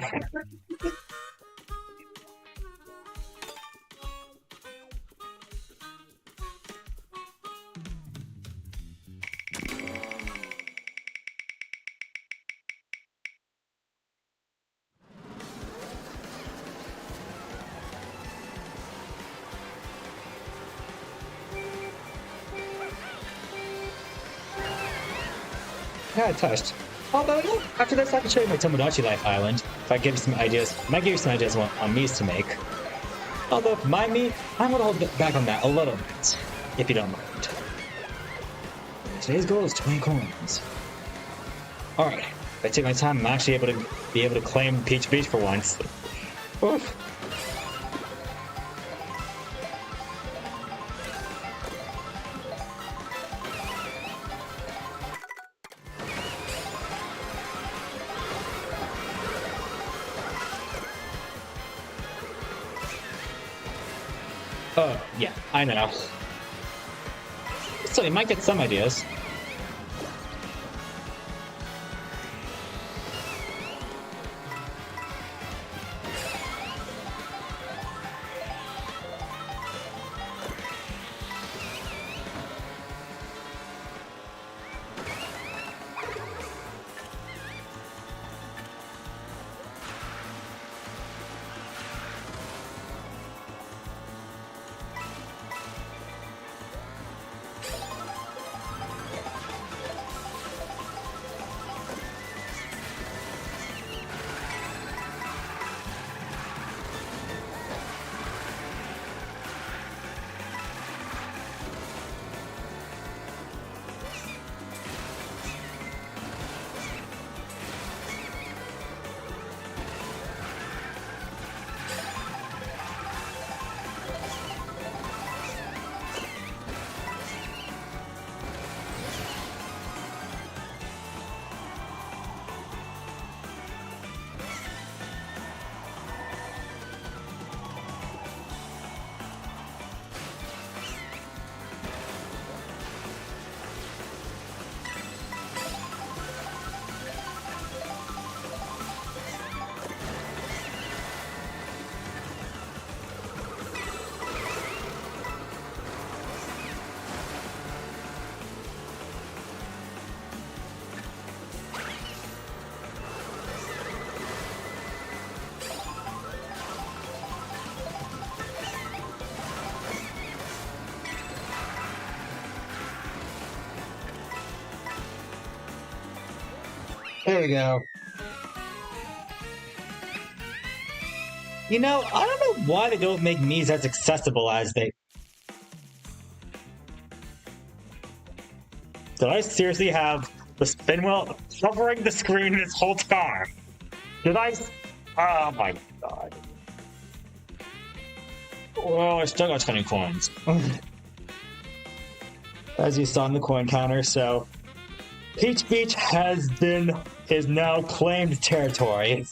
Yeah, touched. Although, yeah, after this, I can show you my Tomodachi Life Island. If I give you some ideas, might give you some ideas on Mii's to make. Although, my Mii, I'm gonna hold back on that a little bit, if you don't mind. Today's goal is 20 coins. Alright, if I take my time, I'm actually able to claim Peach Beach for once. Oof. Oh, yeah, I know. So you might get some ideas. There we go. You know, I don't know why they don't make Mii's as accessible as they... Did I seriously have the spin wheel covering the screen this whole time? Did I... Oh my god. Oh, I still got 20 coins. As you saw in the coin counter, so... Peach Beach is now claimed territory.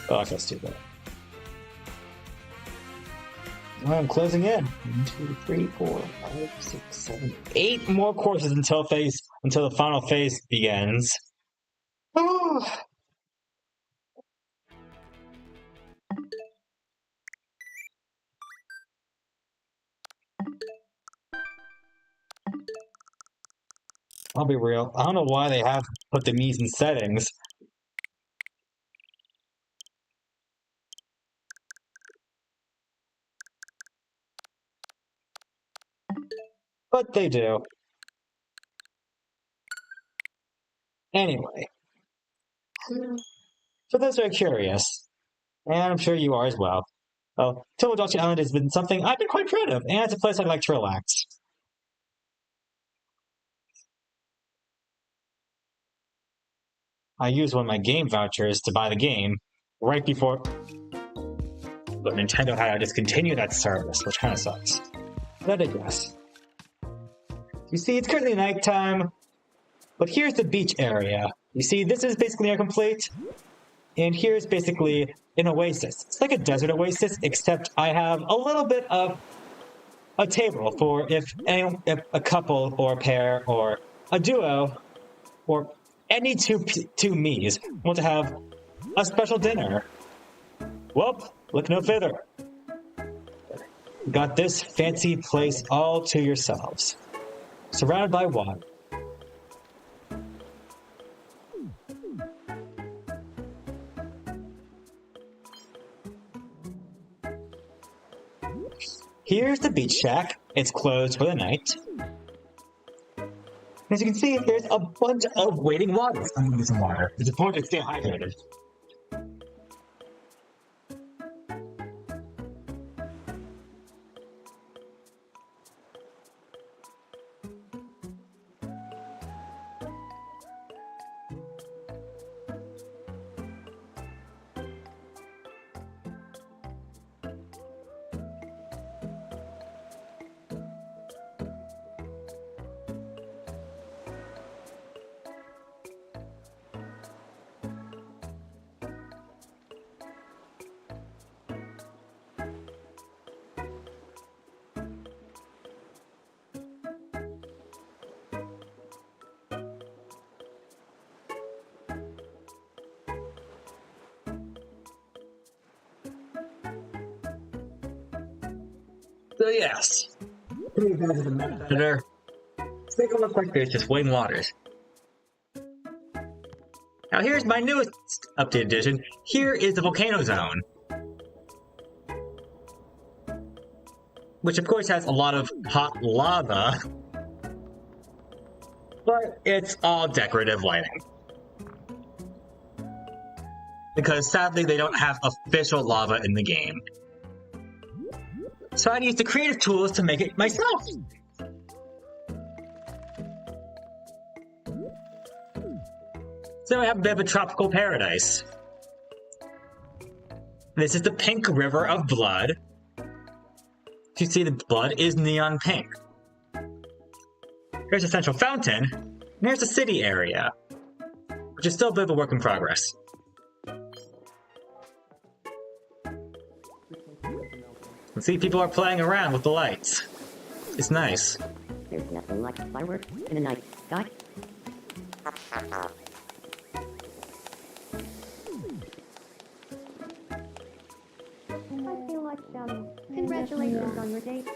Oh, I feel stupid. Well, I'm closing in. 1, 2, 3, 4, 5, 6, 7, 8 more courses until the final phase begins. Oh. I'll be real. I don't know why they have put the Mii's in settings. But they do. Anyway. For those who are curious, and I'm sure you are as well, Tomodachi Island has been something I've been quite proud of, and it's a place I'd like to relax. I used one of my game vouchers to buy the game right before... But Nintendo had to discontinue that service, which kind of sucks. But I digress. You see, it's currently nighttime, but here's the beach area. You see, this is basically a complete, and here's basically an oasis. It's like a desert oasis, except I have a little bit of a table for if a couple or a pair or a duo or any two Mii's want to have a special dinner. Well, look no further. Got this fancy place all to yourselves, surrounded by water. Here's the beach shack. It's closed for the night. As you can see, there's a bunch of waiting water. I'm gonna get some water. It's important to stay hydrated. So yes, these guys are the map editor. They don't look like there's just wing waters. Now here's my newest updated edition. Here is the volcano zone, which of course has a lot of hot lava, but it's all decorative lighting. Because sadly they don't have official lava in the game. So I used the creative tools to make it myself. So I have a bit of a tropical paradise. This is the pink river of blood. You see the blood is neon pink. Here's a central fountain, and here's the city area, which is still a bit of a work in progress. You see people are playing around with the lights. It's nice.
There's nothing like fireworks in the night sky. I feel like congratulations on your date.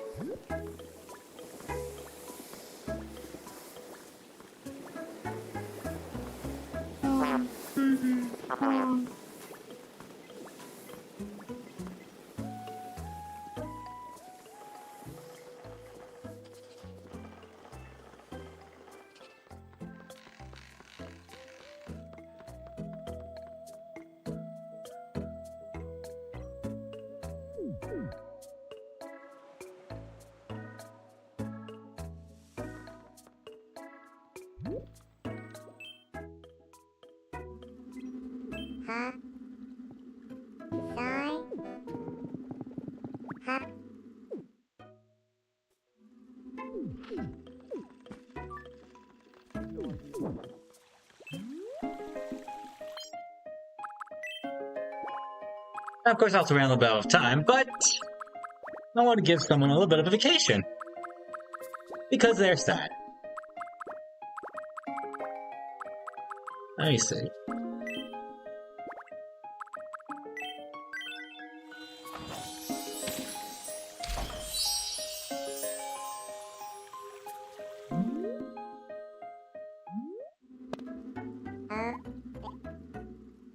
Huh? Sorry? Huh?
Of course, also ran a little bit out of time, but I want to give someone a little bit of a vacation. Because they're sad. Let me see.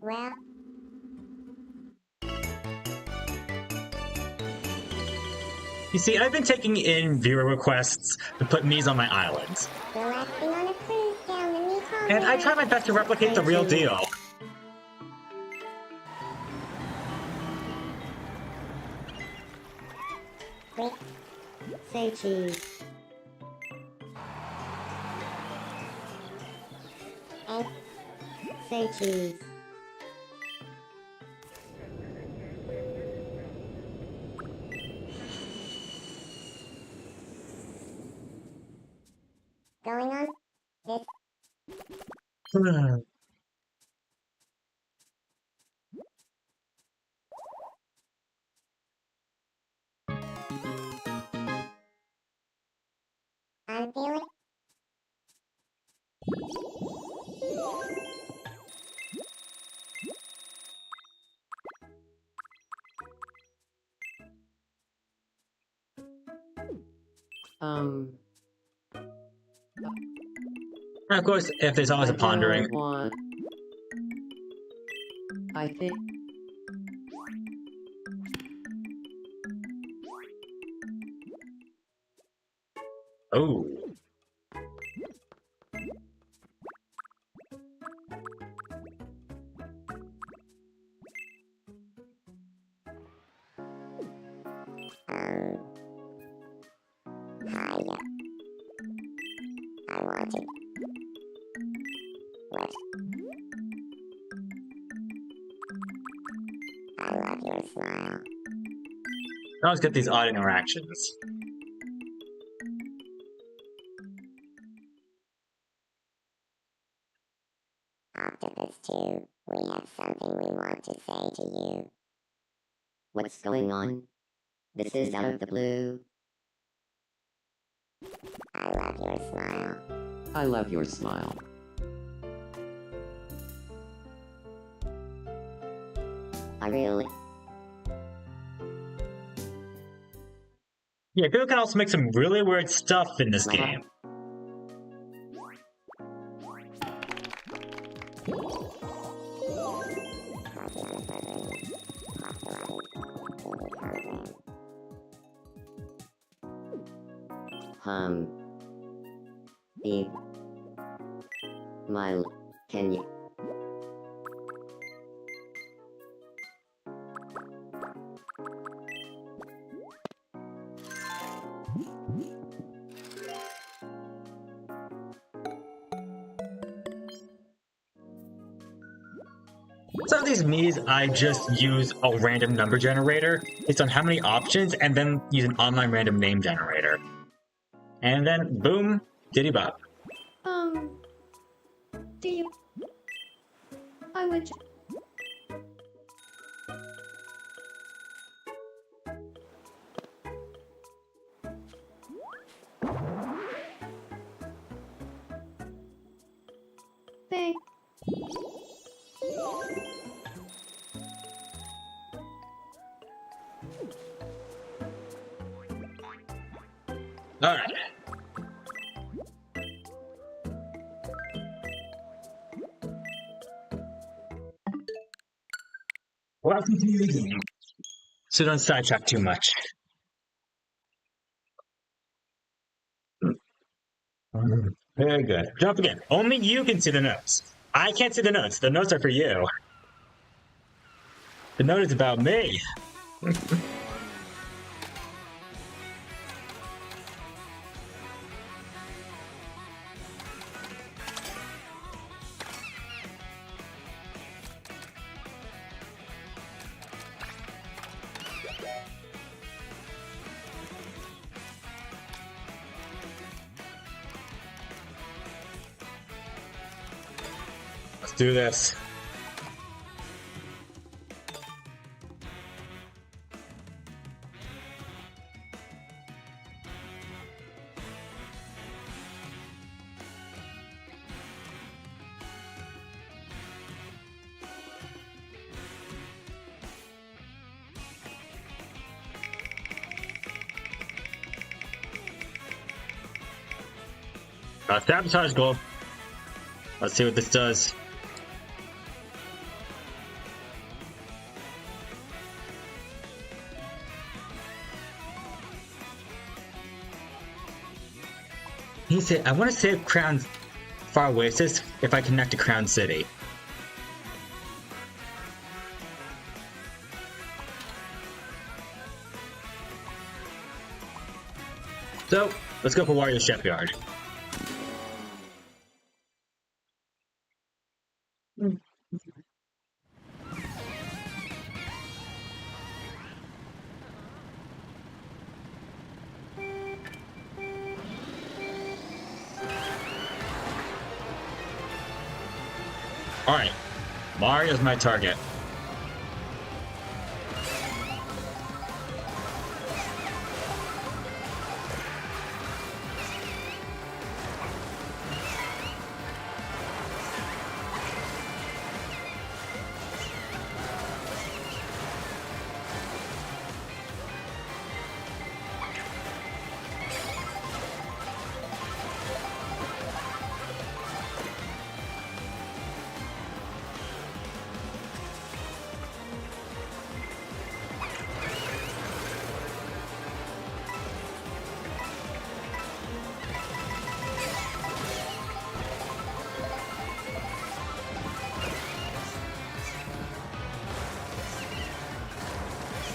Well,
You see, I've been taking in viewer requests to put Mies on my islands.
relaxing on a cruise down the Mekong
And I
River.
try my best to replicate the real deal.
Quick, say cheese. And say cheese. Going on this I'm feeling
And of course, if there's always a pondering.
I think
Oh.
hi, yeah. I wanted. What? I love your smile.
I always get these odd interactions.
Octopus 2, we have something we want to say to you.
what's going on. This is out of the blue.
I love your smile.
I love your smile. I really
Yeah, people can also make some really weird stuff in this game.
Beep. Can you?
Some of these Miis, I just use a random number generator based on how many options, and then use an online random name generator. And then, boom, diddy bop.
Do you? I would. Thank.
Alright. Welcome to the game. So don't sidetrack too much. Very good. Jump again. Only you can see the notes. I can't see the notes. The notes are for you. The note is about me. Let's do this. Sabotage goal. Let's see what this does. He said, I want to save Crown Far Oasis if I connect to Crown City. So, let's go for Wario Shipyard. Alright, Mario's my target.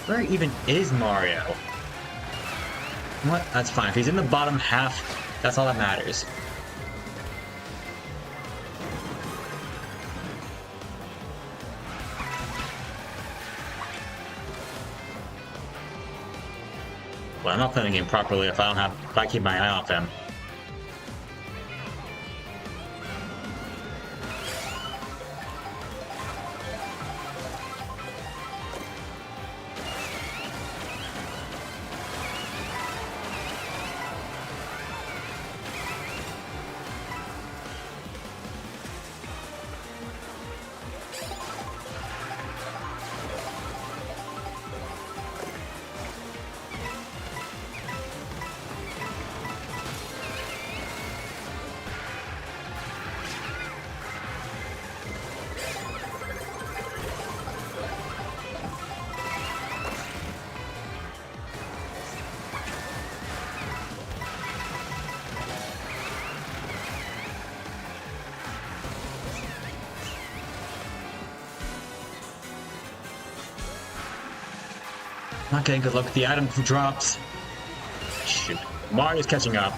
Where even is Mario? What? That's fine. If he's in the bottom half, that's all that matters. Well, I'm not playing the game properly if I keep my eye off him. Not getting good luck with the item drops. Shoot. Mario's catching up.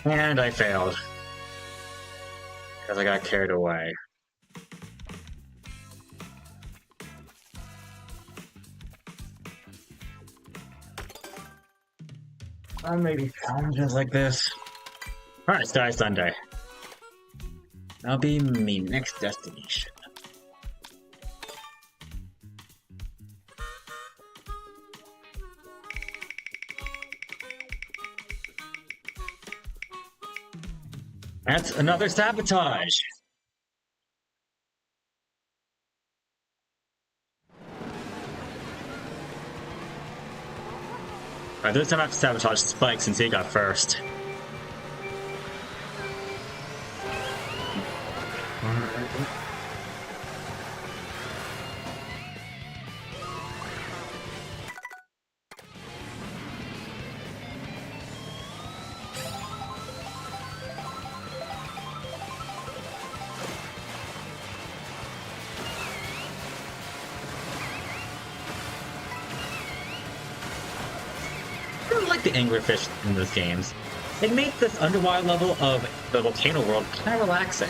And I failed. Because I got carried away. Maybe challenges like this. Alright, Sky Sunday. That'll be me next destination. That's another sabotage! Alright, this time I have to sabotage Spike since he got first. I really like the anglerfish in those games. It makes this underwater level of the volcano world kind of relaxing.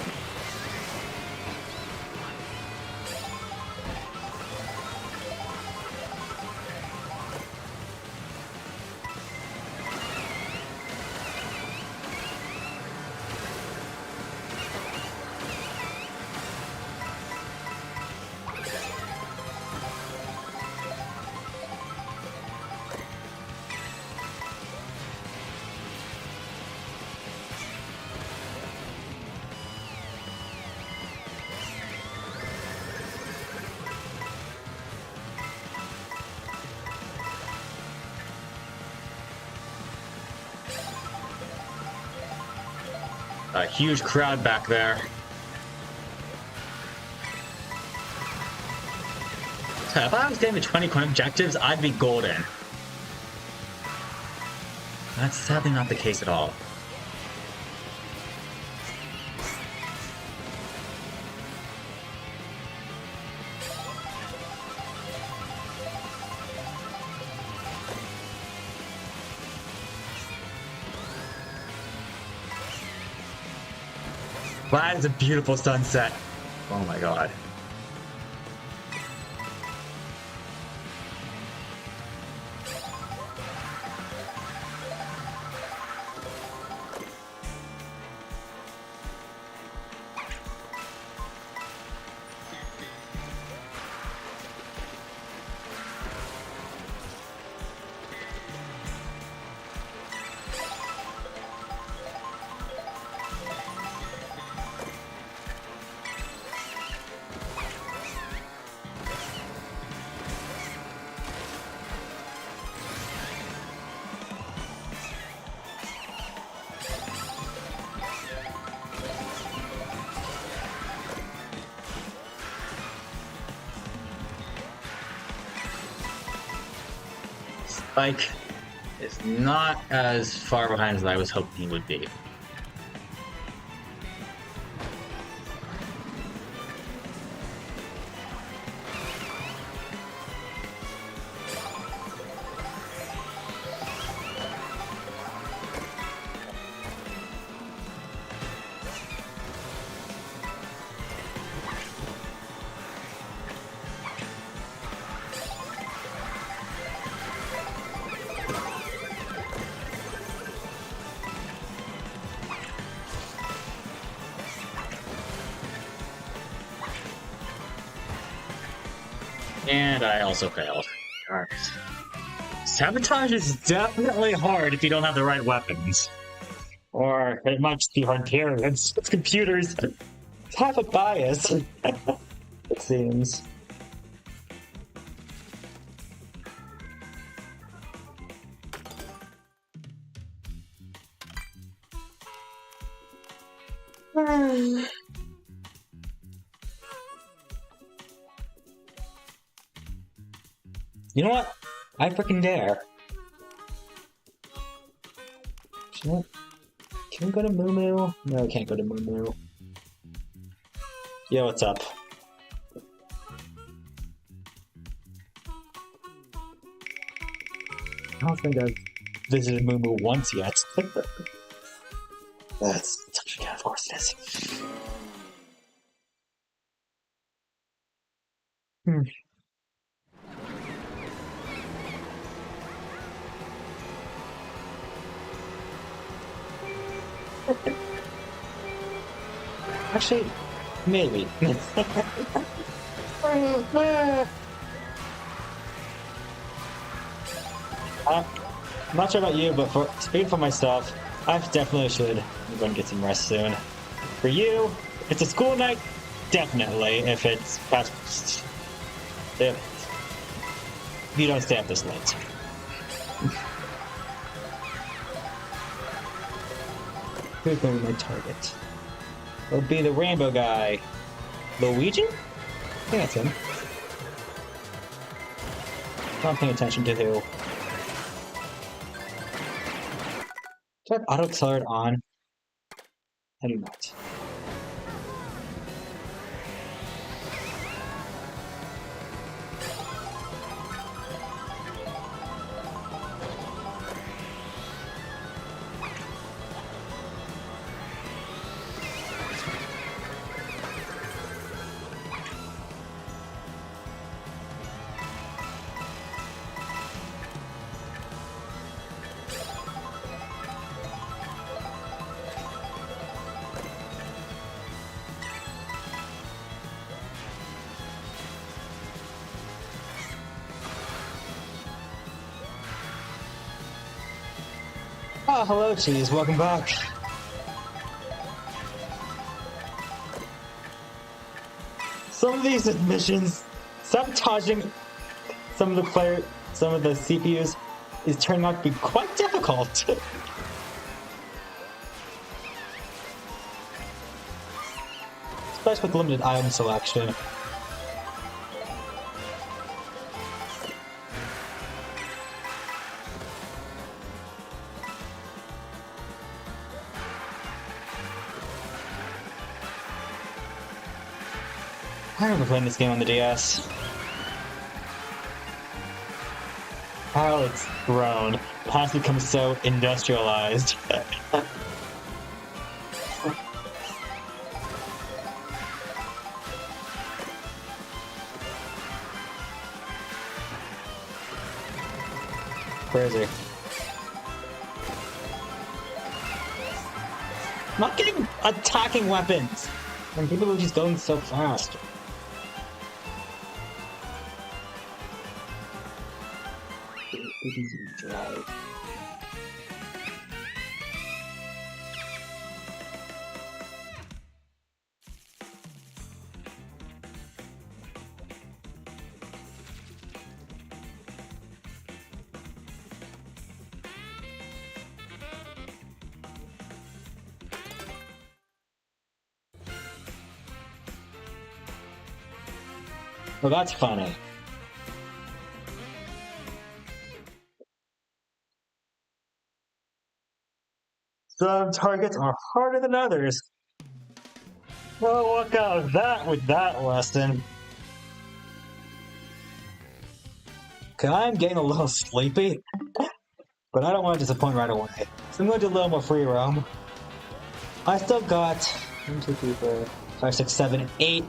A huge crowd back there. If I was getting the 20 coin objectives, I'd be golden. That's sadly not the case at all. That is a beautiful sunset. Oh my god. Spike is not as far behind as I was hoping he would be. And I also failed. Alright. Sabotage is definitely hard if you don't have the right weapons. Or it might just be hard period. It's computers have a bias, it seems. You know what? I freaking dare. You know what? Can we go to Moo Moo? No, we can't go to Moo Moo. Yo, what's up? I don't think I've visited Moo Moo once yet. That's such a kind of hoarseness. Actually, maybe. I'm not sure about you, but speaking for myself, I definitely should go and get some rest soon. For you, it's a school night, definitely. If it's past, if you don't stay up this late. Who's going to be my target? It'll be the rainbow guy. Luigi? I think that's him. Not paying attention to who. Do I have auto accelerate on? I do not. Oh, hello, Cheese. Welcome back. Some of these missions, sabotaging some of the CPUs is turning out to be quite difficult. Especially with limited item selection. I remember playing this game on the DS. How it's grown. It has become so industrialized. Crazy. I'm not getting attacking weapons! When people are just going so fast. Drive. Well, that's funny. Some targets are harder than others. Well, walk out of that with that lesson. Okay, I'm getting a little sleepy, but I don't want to disappoint right away. So I'm going to do a little more free roam. I still got 1, 2, 3, 4, 5, 6, 7, 8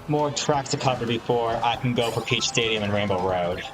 more tracks to cover before I can go for Peach Stadium and Rainbow Road.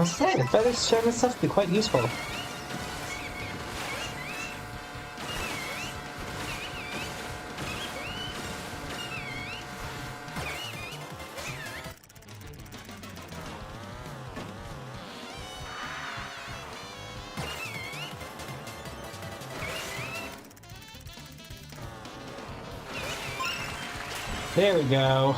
I'll say, the feathers sharing this stuff be quite useful. There we go.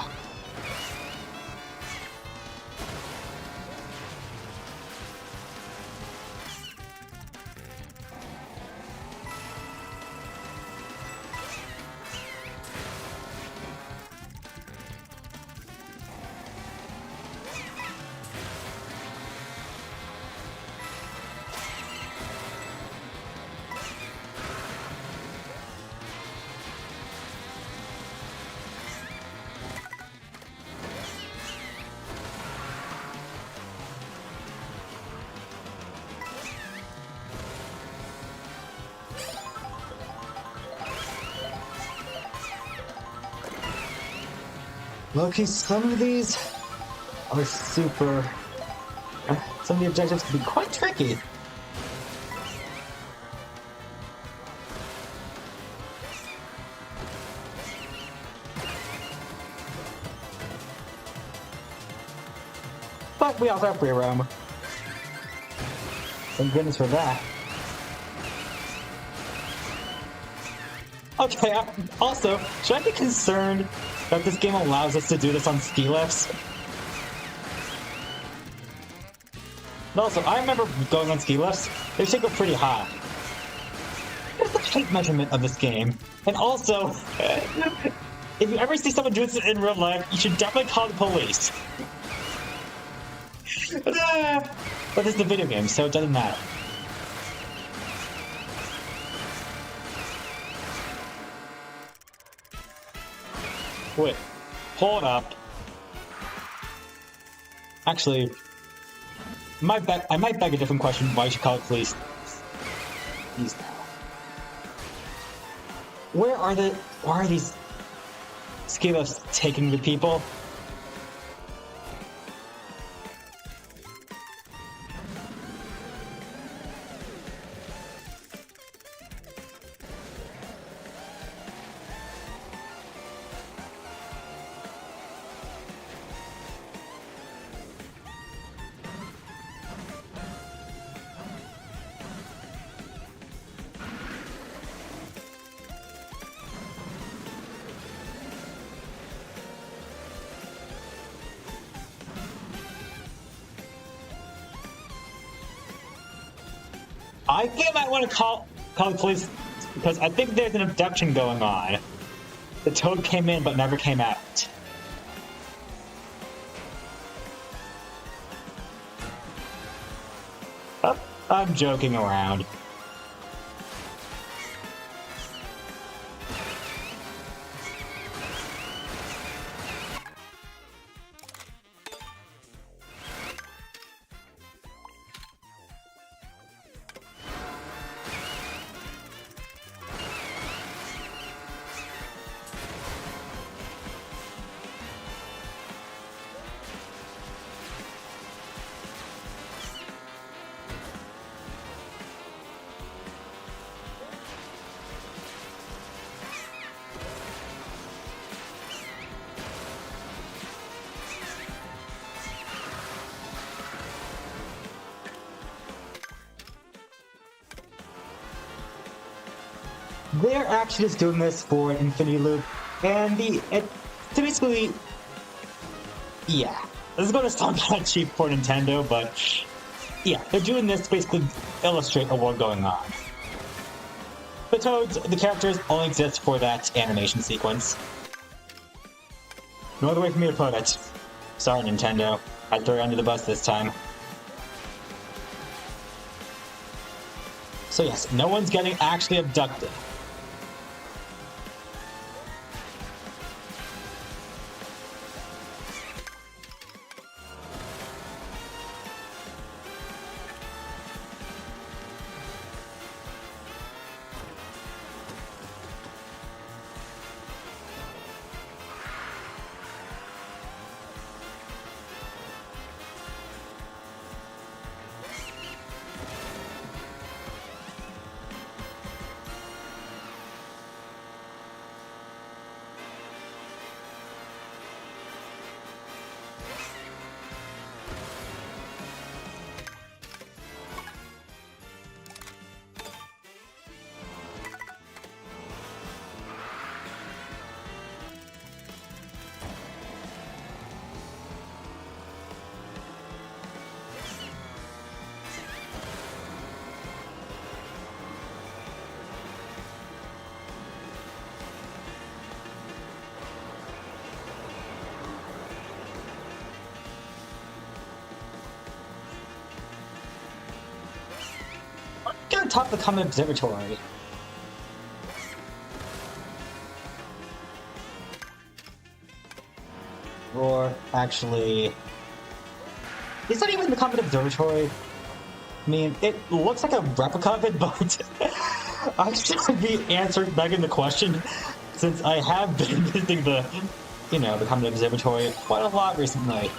Okay, some of these are super... some of the objectives can be quite tricky. But we also have free roam. Thank goodness for that. Okay, also, should I be concerned that this game allows us to do this on ski lifts? And also, I remember going on ski lifts, they should go pretty high. What's the height measurement of this game? And also, if you ever see someone do this in real life, you should definitely call the police. But this is a video game, so it doesn't matter. Wait, hold up. Actually, I might beg a different question why you should call it police. Please now. Why are these ski lifts taking the people? I think I might want to call the police because I think there's an abduction going on. The toad came in but never came out. Oh, I'm joking around. They're actually just doing this for an infinity loop, and to basically, yeah, this is going to sound kind of cheap for Nintendo, but yeah, they're doing this to basically illustrate a war going on. The Toads, the characters, only exist for that animation sequence. No other way for me to put it. Sorry, Nintendo. I threw you under the bus this time. So yes, no one's getting actually abducted. top of the Comet Observatory. Or, actually... It's not even the Comet Observatory. I mean, it looks like a replica of it, but... I should be answered back in the question, since I have been visiting the, the Comet Observatory quite a lot recently.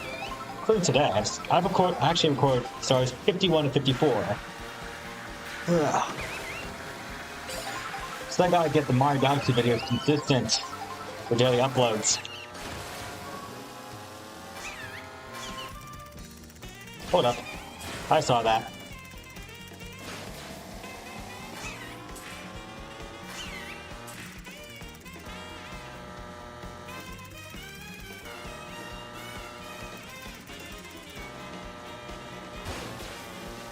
Including today. I actually record stars 51 to 54. Ugh. So I gotta get the Mario Galaxy videos consistent for daily uploads. Hold up. I saw that.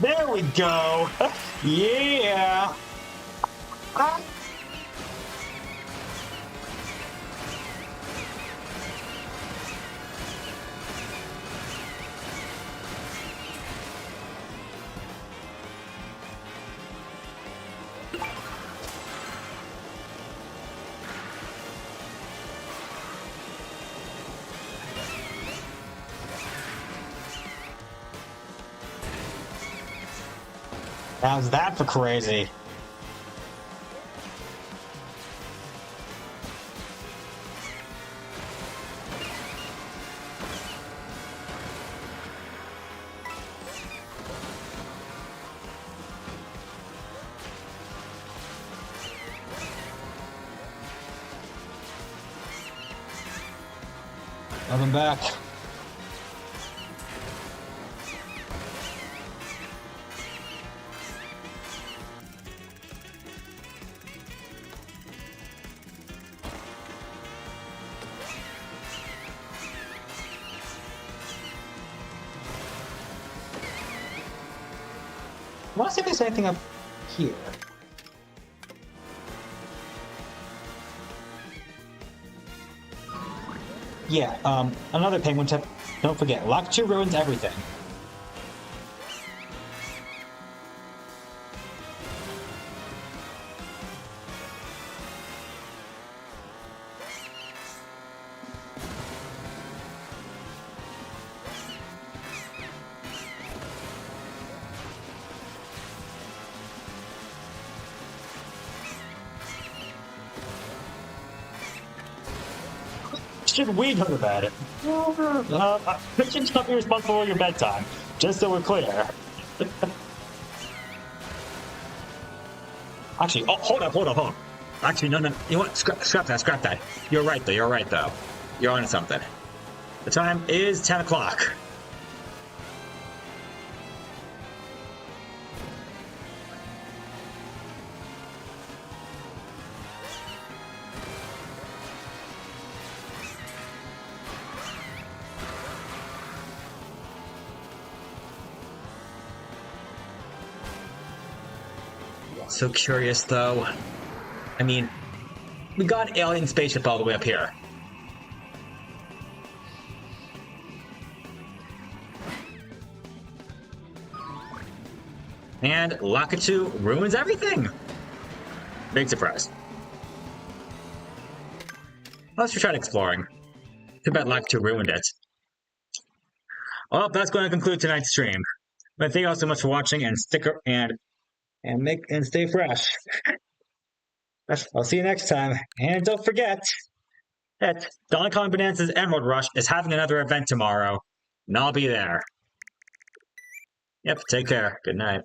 There we go! Yeah! How's that for crazy? Welcome back. I want to see if there's anything up here. Yeah, another penguin tip. Don't forget, Lakitu ruins everything. Should we go to bed? I should not be responsible for your bedtime, just so we're clear. Actually, oh, hold up. Actually, no. You know what? Scrap that. You're right, though. You're on something. The time is 10 o'clock. So curious, though. I mean, we got an alien spaceship all the way up here. And Lakitu ruins everything! Big surprise. Let's try exploring. Too bad Lakitu ruined it. Well, that's going to conclude tonight's stream. But thank you all so much for watching, and and stay fresh. I'll see you next time. And don't forget that Donkey Kong Bonanza's Emerald Rush is having another event tomorrow. And I'll be there. Yep, take care. Good night.